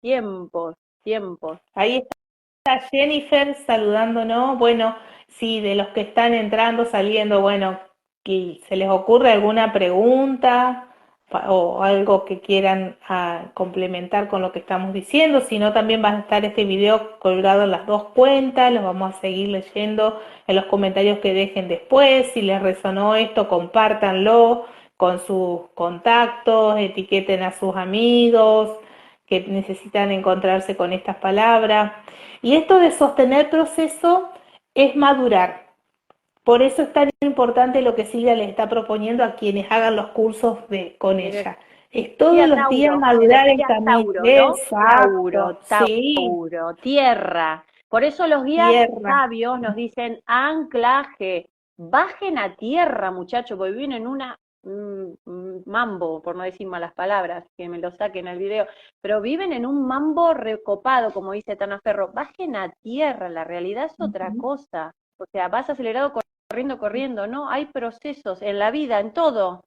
tiempos, tiempos.
ahí está Jennifer saludándonos. Bueno, sí, de los que están entrando, saliendo, bueno, que se les ocurre alguna pregunta o algo que quieran complementar con lo que estamos diciendo, si no también va a estar este video colgado en las dos cuentas, los vamos a seguir leyendo en los comentarios que dejen después, si les resonó esto, compártanlo con sus contactos, etiqueten a sus amigos que necesitan encontrarse con estas palabras. Y esto de sostener proceso es madurar. Por eso es tan importante lo que Silvia les está proponiendo a quienes hagan los cursos con ella. Es todos los días madurar el
Energía
camino.
Tauro, ¿no?
Exacto, sí,
Tauro, tierra. Por eso los guías
tierra.
sabios nos dicen anclaje, bajen a tierra, muchachos, porque viven en una mambo, por no decir malas palabras, que me lo saquen al video, pero viven en un mambo recopado, como dice Tana Ferro. Bajen a tierra, la realidad es otra cosa. O sea, vas acelerado corriendo, corriendo, ¿no? Hay procesos en la vida, en todo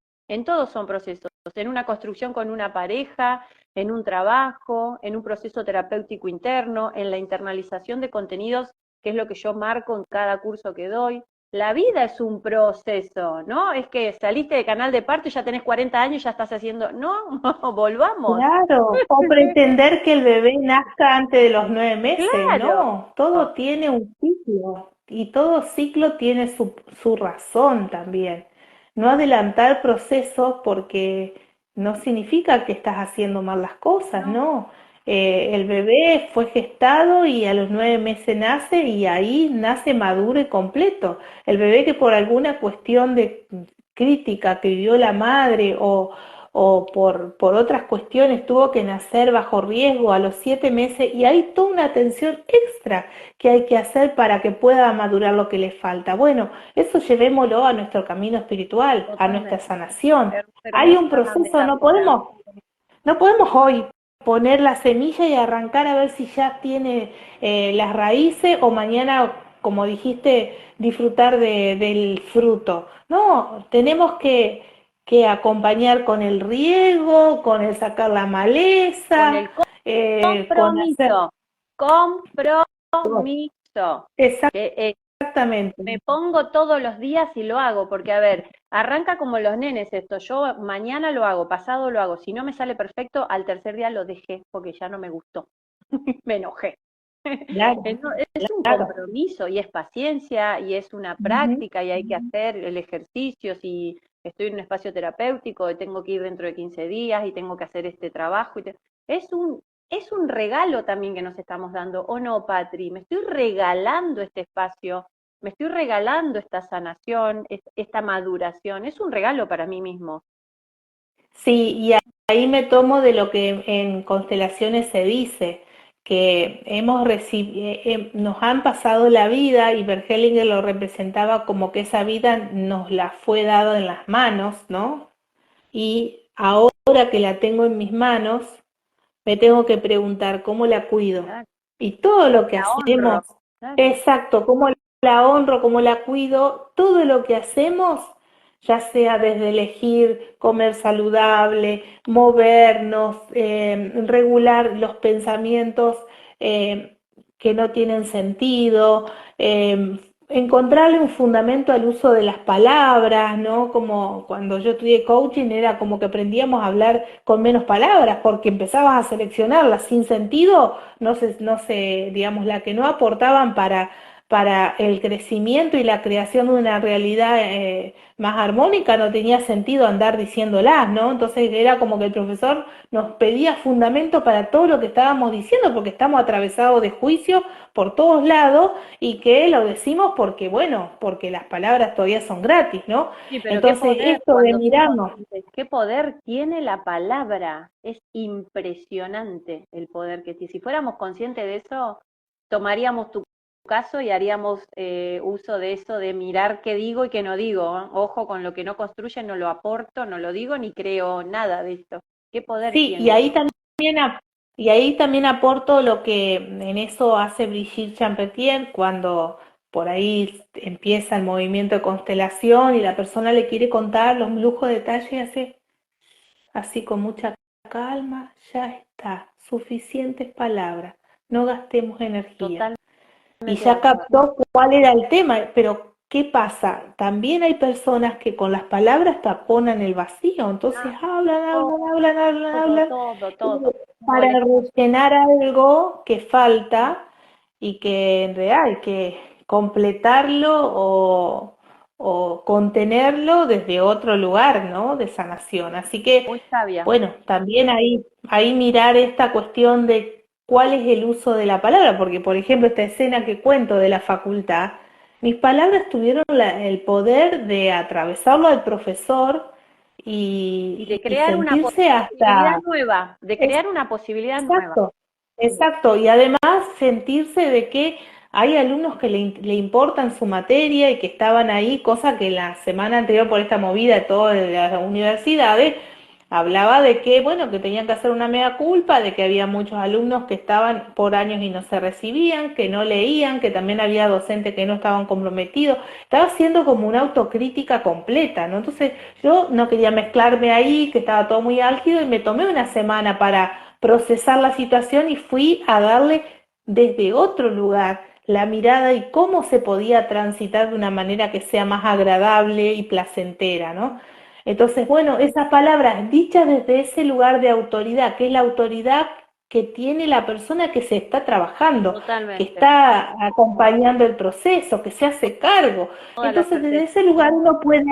son procesos, en una construcción con una pareja, en un trabajo, en un proceso terapéutico interno, en la internalización de contenidos, que es lo que yo marco en cada curso que doy. La vida es un proceso, ¿no? Es que saliste de canal de parto y ya tenés 40 años y ya estás haciendo, no, volvamos.
Claro, o pretender que el bebé nazca antes de los 9 meses,
Claro,
no, todo tiene un ciclo y todo ciclo tiene su razón también. No adelantar procesos porque no significa que estás haciendo mal las cosas,
no,
no. El bebé fue gestado y a los 9 meses nace y ahí nace maduro y completo. El bebé que por alguna cuestión de crítica que vivió la madre o por otras cuestiones tuvo que nacer bajo riesgo a los 7 meses y hay toda una atención extra que hay que hacer para que pueda madurar lo que le falta. Bueno, eso llevémoslo a nuestro camino espiritual, a nuestra
totalmente.
sanación. Hay un
Hermosa
proceso,
metáfora.
no podemos hoy poner la semilla y arrancar a ver si ya tiene las raíces o mañana, como dijiste, disfrutar del fruto. No, tenemos que acompañar con el riego, con el sacar la
Con
maleza,
el
con hacer
compromiso, compromiso. Que
exactamente.
me pongo todos los días y lo hago, porque a ver, arranca como los nenes esto, yo mañana lo hago, pasado lo hago, si no me sale perfecto, al tercer día lo dejé porque ya no me gustó, me enojé.
Claro,
Es un
claro.
compromiso y es paciencia y es una
Ujú.
práctica y hay que hacer el ejercicio. Si estoy en un espacio terapéutico, tengo que ir dentro de 15 días y tengo que hacer este trabajo. Es es un regalo también que nos estamos dando, ¿o no, Patri? Me estoy regalando este espacio, me estoy regalando esta sanación, esta maduración. Es un regalo para mí mismo.
Sí, y ahí me tomo de lo que en constelaciones se dice, que hemos recibido, nos han pasado la vida y Bert Hellinger lo representaba como que esa vida nos la fue dada en las manos, ¿no? Y ahora que la tengo en mis manos, me tengo que preguntar cómo la cuido.
Claro,
Y todo lo que
la
hacemos,
honro, claro.
exacto, cómo la honro, cómo la cuido, todo lo que hacemos, ya sea desde elegir comer saludable, movernos, regular los pensamientos eh, que no tienen sentido, encontrarle un fundamento al uso de las palabras, ¿no? Como cuando yo estudié coaching era como que aprendíamos a hablar con menos palabras, porque empezabas a seleccionarlas sin sentido, digamos, la que no aportaban para el crecimiento y la creación de una realidad más armónica, no tenía sentido andar diciéndolas, ¿no? Entonces era como que el profesor nos pedía fundamento para todo lo que estábamos diciendo, porque estamos atravesados de juicio por todos lados y que lo decimos porque, bueno, porque las palabras todavía son gratis, ¿no?
Sí, pero qué
Entonces,
poder
esto de
cuando son
mirarnos,
conscientes, qué poder tiene la palabra. Es impresionante el poder que tiene. Si fuéramos conscientes de eso, tomaríamos tu caso y haríamos uso de eso, de mirar qué digo y qué no digo. ¿Eh? Ojo con lo que no construye, no lo aporto, no lo digo ni creo nada de esto. ¿Qué poder
sí,
tiene eso?
y ahí también aporto lo que en eso hace Brigitte Champetier cuando por ahí empieza el movimiento de constelación y la persona le quiere contar los lujos de detalle y hace así con mucha calma, ya está, suficientes palabras, no gastemos energía.
Totalmente
Y
de
ya
acuerdo.
captó cuál era el tema, pero ¿qué pasa? También hay personas que con las palabras taponan el vacío, entonces
Ah,
hablan, hablan, hablan, hablan,
todo,
hablan,
todo,
y
todo. Como
para
el
rellenar algo que falta y que en realidad hay que completarlo o contenerlo desde otro lugar, ¿no? De sanación. Así que,
muy sabia.
bueno, también ahí mirar esta cuestión de cuál es el uso de la palabra, porque por ejemplo esta escena que cuento de la facultad, mis palabras tuvieron el poder de atravesarlo al profesor
Y de
y
crear una
sentirse
posibilidad
hasta...
nueva, de crear una posibilidad nueva.
Exacto, exacto. Y además sentirse de que hay alumnos que le importan su materia y que estaban ahí, cosa que la semana anterior por esta movida de todas las universidades hablaba de que, bueno, que tenían que hacer una mea culpa, de que había muchos alumnos que estaban por años y no se recibían, que no leían, que también había docentes que no estaban comprometidos. Estaba haciendo como una autocrítica completa, ¿no? Entonces yo no quería mezclarme ahí, que estaba todo muy álgido y me tomé una semana para procesar la situación y fui a darle desde otro lugar la mirada y cómo se podía transitar de una manera que sea más agradable y placentera, ¿no? Entonces, bueno, esas palabras dichas desde ese lugar de autoridad, que es la autoridad que tiene la persona que se está trabajando, que
Totalmente.
está acompañando el proceso, que se hace cargo.
Toda la
Entonces, desde
certeza.
ese lugar uno puede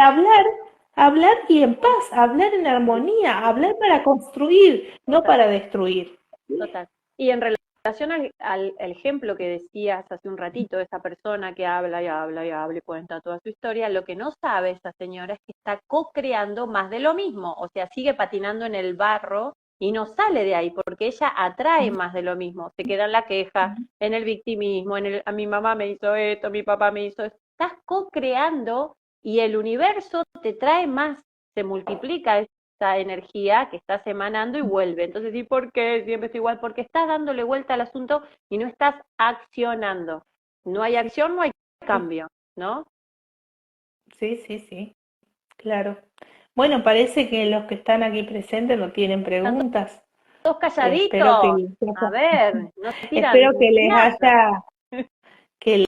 hablar y en paz, hablar en armonía, hablar para construir, no
Total,
para destruir.
total. Y en relación al ejemplo que decías hace un ratito, de esa persona que habla y habla y habla y cuenta toda su historia, lo que no sabe esa señora es que está co-creando más de lo mismo, o sea, sigue patinando en el barro y no sale de ahí, porque ella atrae más de lo mismo, se queda en la queja, en el victimismo, a mi mamá me hizo esto, mi papá me hizo esto, estás co-creando y el universo te trae más, se multiplica esa energía que estás emanando y vuelve. Entonces, ¿y por qué siempre es igual? Porque estás dándole vuelta al asunto y no estás accionando. No hay acción, no hay cambio, ¿no?
Sí, sí, sí, claro. Bueno, parece que los que están aquí presentes no tienen
Están
preguntas.
todos
Espero que,
calladitos. A ver, no tiran
espero que les
nada.
que,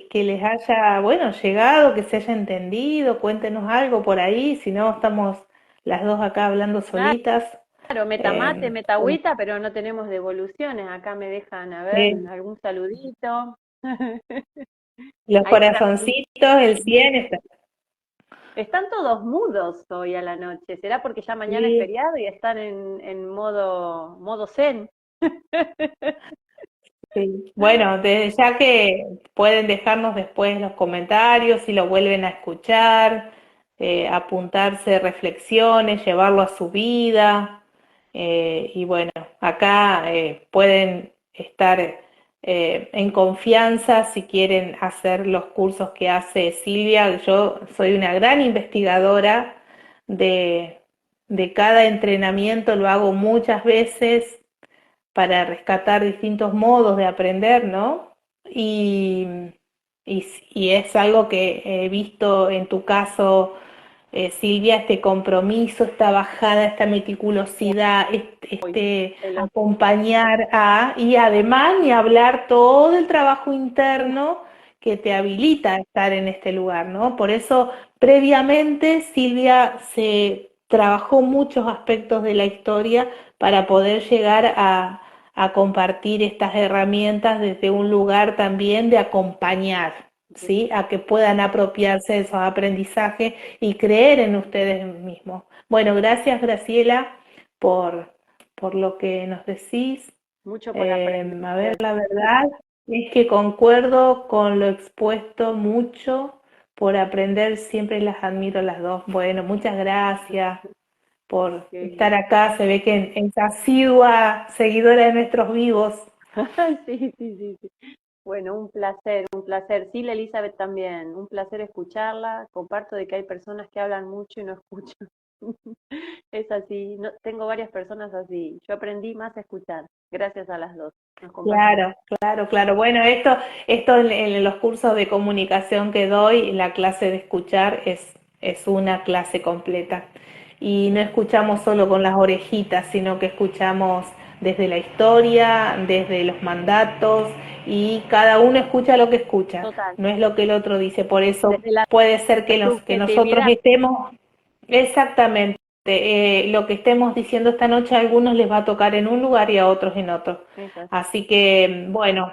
que les haya, bueno, llegado, que se haya entendido. Cuéntenos algo por ahí, si no estamos las dos acá hablando solitas.
Claro, metamate,
Eh,
metagüita, pero no tenemos devoluciones. Acá me dejan, a ver,
eh,
algún saludito.
los
Ahí para
corazoncitos, el 100 está.
están todos mudos hoy a la noche. ¿Será porque ya mañana es
Sí,
feriado y están en modo zen?
sí. Bueno, desde ya que pueden dejarnos después los comentarios si lo vuelven a escuchar. apuntarse reflexiones, llevarlo a su vida. Y bueno, acá pueden estar en confianza si quieren hacer los cursos que hace Silvia. Yo soy una gran investigadora de, de cada entrenamiento, lo hago muchas veces para rescatar distintos modos de aprender, ¿no? Y, y es algo que he visto en tu caso, Silvia, este compromiso, esta bajada, esta meticulosidad, este acompañar a, y además ni hablar todo el trabajo interno que te habilita a estar en este lugar, ¿no? Por eso, previamente, Silvia se trabajó muchos aspectos de la historia para poder llegar a compartir estas herramientas desde un lugar también de acompañar, ¿sí? A que puedan apropiarse de esos aprendizajes y creer en ustedes mismos. Bueno, gracias Graciela por lo que nos decís.
Mucho por aprender.
A ver, la verdad es que concuerdo con lo expuesto mucho. Por aprender siempre las admiro las dos. Bueno, muchas gracias por estar acá. Se ve que es asidua seguidora de nuestros vivos.
Sí, sí, sí, sí. Bueno, un placer, un placer. Sí, la Elizabeth también, un placer escucharla. Comparto de que hay personas que hablan mucho y no escuchan. Es así, no, tengo varias personas así. Yo aprendí más a escuchar, gracias a las dos. Nos
Claro, claro, claro. Bueno, esto en los cursos de comunicación que doy, la clase de escuchar es una clase completa. Y no escuchamos solo con las orejitas, sino que escuchamos desde la historia, desde los mandatos, y cada uno escucha lo que escucha,
Total,
no es lo que el otro dice. Por eso
desde la
puede ser que nosotros
subjetividad.
estemos exactamente. Lo que estemos diciendo esta noche a algunos les va a tocar en un lugar y a otros en otro.
Esas.
Así que, bueno,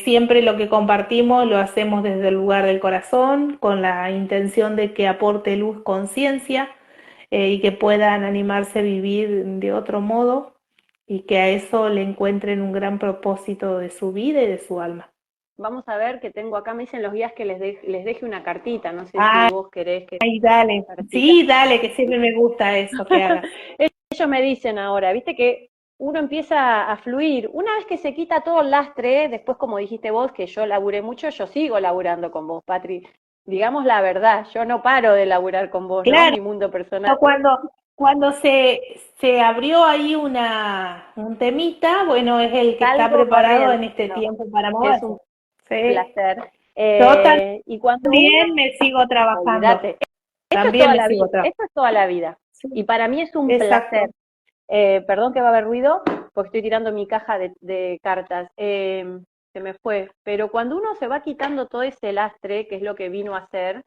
siempre lo que compartimos lo hacemos desde el lugar del corazón, con la intención de que aporte luz, conciencia, y que puedan animarse a vivir de otro modo y que a eso le encuentren un gran propósito de su vida y de su alma.
Vamos a ver que tengo acá, me dicen los guías que les deje una cartita, no sé si
Ay,
vos querés que
dale,
cartita.
sí, dale, que siempre me gusta eso que hagas.
Ellos me dicen ahora, viste que uno empieza a fluir. Una vez que se quita todo el lastre, después como dijiste vos, que yo laburé mucho, yo sigo laburando con vos, Patri. Digamos la verdad, yo no paro de laburar con vos, ¿no?
Claro,
Mi mundo personal.
cuando se abrió ahí un temita, bueno, es el que está
Salgo
preparado en
corriendo,
este tiempo para
es
moverse.
un
Sí.
placer.
Yo
Y cuando uno,
también me sigo trabajando,
olvídate, esto es
también
toda
me
la vida,
sigo trabajando.
esto es toda la vida.
Sí,
Y para mí es un placer.
exacto.
Perdón que va a haber ruido, porque estoy tirando mi caja de cartas. Se me fue. Pero cuando uno se va quitando todo ese lastre, que es lo que vino a hacer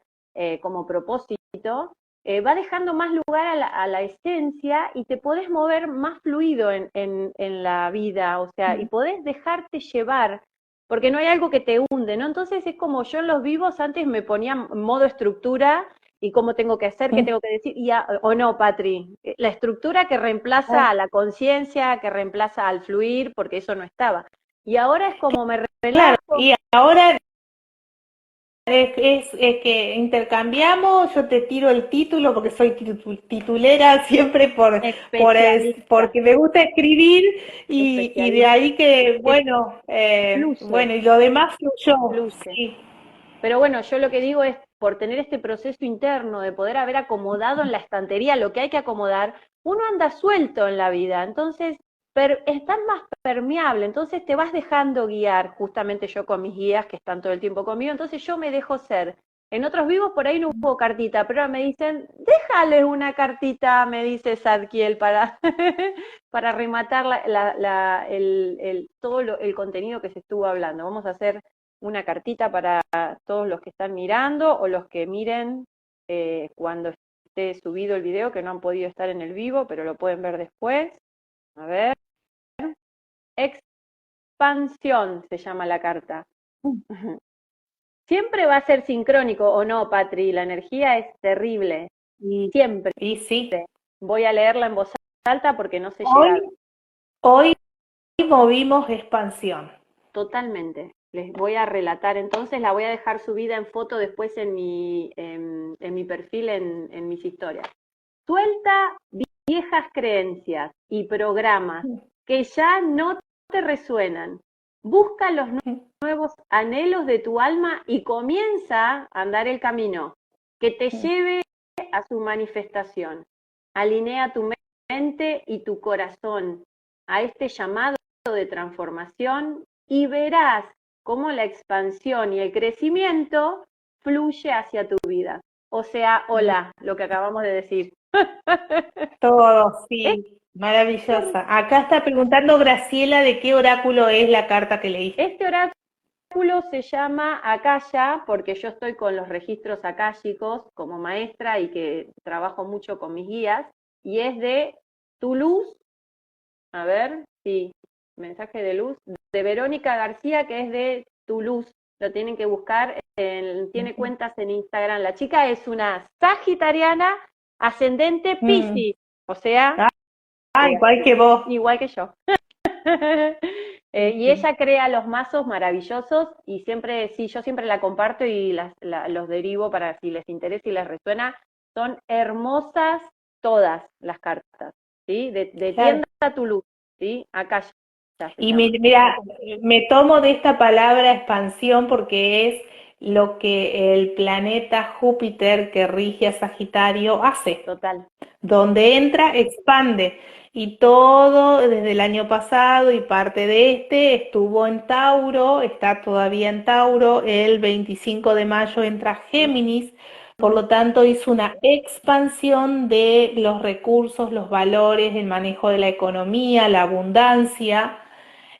como propósito, va dejando más lugar a la esencia y te podés mover más fluido en la vida, o sea, y podés dejarte llevar, porque no hay algo que te hunde, ¿no? Entonces es como yo en los vivos antes me ponía en modo estructura y cómo tengo que hacer, qué tengo que decir, o no, Patri, la estructura que reemplaza a la conciencia, que reemplaza al fluir, porque eso no estaba. Y ahora es como me
Claro,
relajo.
y ahora es que intercambiamos, yo te tiro el título porque soy titulera siempre
Especialista,
porque me gusta escribir y de
especialista.
ahí que,
Que
bueno,
fluye,
bueno, y lo demás fluyó,
fluye.
sí.
Pero bueno, yo lo que digo es, por tener este proceso interno de poder haber acomodado en la estantería lo que hay que acomodar, uno anda suelto en la vida, entonces estás más permeable, entonces te vas dejando guiar, justamente yo con mis guías que están todo el tiempo conmigo, entonces yo me dejo ser. En otros vivos por ahí no hubo cartita, pero ahora me dicen, déjales una cartita, me dice Sadkiel, para, para rematar todo el contenido que se estuvo hablando. Vamos a hacer una cartita para todos los que están mirando o los que miren cuando esté subido el video, que no han podido estar en el vivo, pero lo pueden ver después. A ver. Expansión se llama la carta. Siempre va a ser sincrónico, ¿o no, Patri? La energía es terrible.
Y,
Siempre.
y sí,
Voy a leerla en voz alta porque no sé
hoy,
llegar.
hoy movimos expansión.
Totalmente. Les voy a relatar, entonces la voy a dejar subida en foto después en en mi perfil, en mis historias. Suelta viejas creencias y programas que ya no te resuenan. Busca los nuevos anhelos de tu alma y comienza a andar el camino que te lleve a su manifestación. Alinea tu mente y tu corazón a este llamado de transformación y verás cómo la expansión y el crecimiento fluye hacia tu vida. O sea, hola, lo que acabamos de decir.
Todo, sí, maravillosa. Acá está preguntando Graciela de qué oráculo es la carta que leíste.
Este oráculo se llama Akasha porque yo estoy con los registros akáshicos como maestra y que trabajo mucho con mis guías, y es de Tu Luz, a ver, sí, mensaje de luz, de Verónica García, que es de Tu Luz. Lo tienen que buscar, tiene cuentas en Instagram. La chica es una sagitariana ascendente Piscis, o sea,
Igual que vos.
igual que yo. Y ella crea los mazos maravillosos y siempre, sí, yo siempre la comparto y los derivo para si les interesa y les resuena. Son hermosas todas las cartas, ¿sí? De
Claro.
Tienda a tu luz, ¿sí? Acá ya se
Y
llama.
mira, me tomo de esta palabra expansión porque es lo que el planeta Júpiter que rige a Sagitario hace.
Total.
Donde entra, expande. Y todo desde el año pasado y parte de este estuvo en Tauro, está todavía en Tauro, el 25 de mayo entra Géminis, por lo tanto hizo una expansión de los recursos, los valores, el manejo de la economía, la abundancia,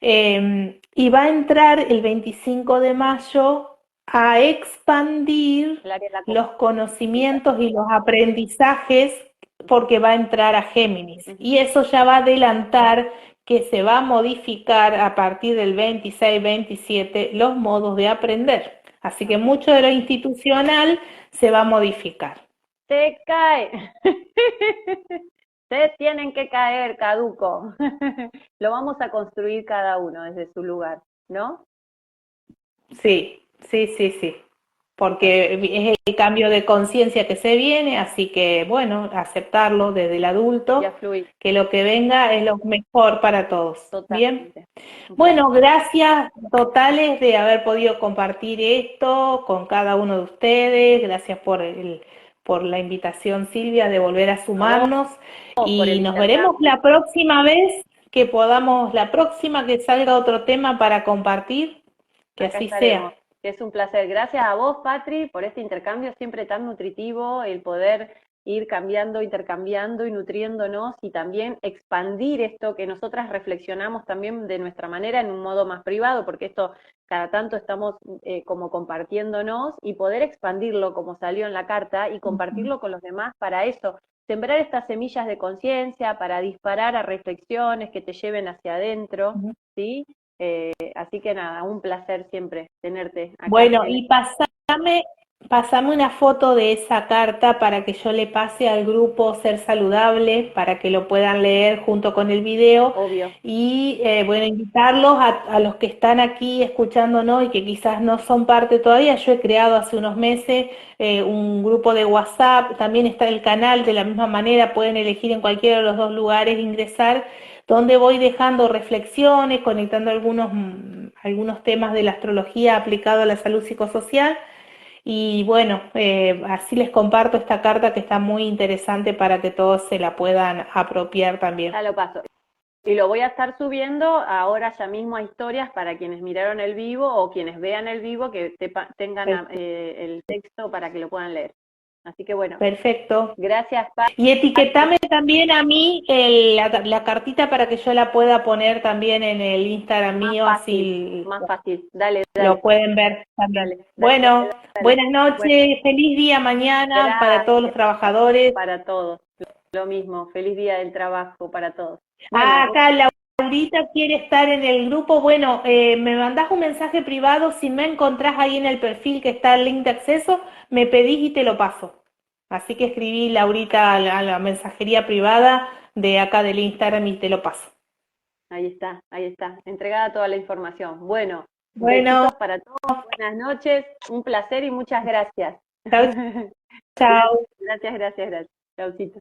y va a entrar el 25 de mayo a expandir los conocimientos y los aprendizajes porque va a entrar a Géminis. Y eso ya va a adelantar que se va a modificar a partir del 26-27 los modos de aprender. Así que mucho de lo institucional se va a modificar.
Se cae. Se tienen que caer, caduco. Lo vamos a construir cada uno desde su lugar, ¿no?
Sí, sí, sí, sí. Porque es el cambio de conciencia que se viene, así que bueno, aceptarlo desde el adulto, que lo que venga es lo mejor para todos. Bien.
Totalmente.
Bueno, gracias totales de haber podido compartir esto con cada uno de ustedes. Gracias por la invitación, Silvia, de volver a sumarnos. Y nos veremos la próxima vez que podamos, la próxima que salga otro tema para compartir, que
Acá
así
estaremos.
sea.
Es un placer. Gracias a vos, Patri, por este intercambio siempre tan nutritivo, el poder ir cambiando, intercambiando y nutriéndonos y también expandir esto que nosotras reflexionamos también de nuestra manera en un modo más privado, porque esto cada tanto estamos como compartiéndonos y poder expandirlo como salió en la carta y compartirlo con los demás para eso, sembrar estas semillas de conciencia, para disparar a reflexiones que te lleven hacia adentro, ¿sí? Así que nada, un placer siempre tenerte acá.
Bueno, y pasame una foto de esa carta para que yo le pase al grupo Ser Saludable, para que lo puedan leer junto con el video.
Obvio.
Y bueno, invitarlos a los que están aquí escuchándonos y que quizás no son parte todavía. Yo he creado hace unos meses un grupo de WhatsApp, también está el canal de la misma manera, pueden elegir en cualquiera de los dos lugares ingresar, donde voy dejando reflexiones, conectando algunos temas de la astrología aplicado a la salud psicosocial. Y bueno, así les comparto esta carta que está muy interesante para que todos se la puedan apropiar también.
Ya lo paso. Y lo voy a estar subiendo ahora ya mismo a historias para quienes miraron el vivo o quienes vean el vivo que tengan el texto para que lo puedan leer. Así que bueno.
Perfecto.
Gracias,
Y etiquetame también a mí la cartita para que yo la pueda poner también en el Instagram mío, así
más fácil. Dale.
Lo pueden ver también.
Dale.
Bueno, buenas noches, feliz día mañana para todos los trabajadores.
Para todos, lo mismo, feliz día del trabajo para todos.
Bueno, acá Laurita quiere estar en el grupo. Bueno, me mandás un mensaje privado, si me encontrás ahí en el perfil que está el link de acceso, me pedís y te lo paso. Así que escribí Laurita a la mensajería privada de acá del Instagram y te lo paso.
Ahí está, entregada toda la información. Bueno,
besitos
para todos, buenas noches, un placer y muchas gracias.
Chao.
Gracias, gracias, gracias. Chaucito.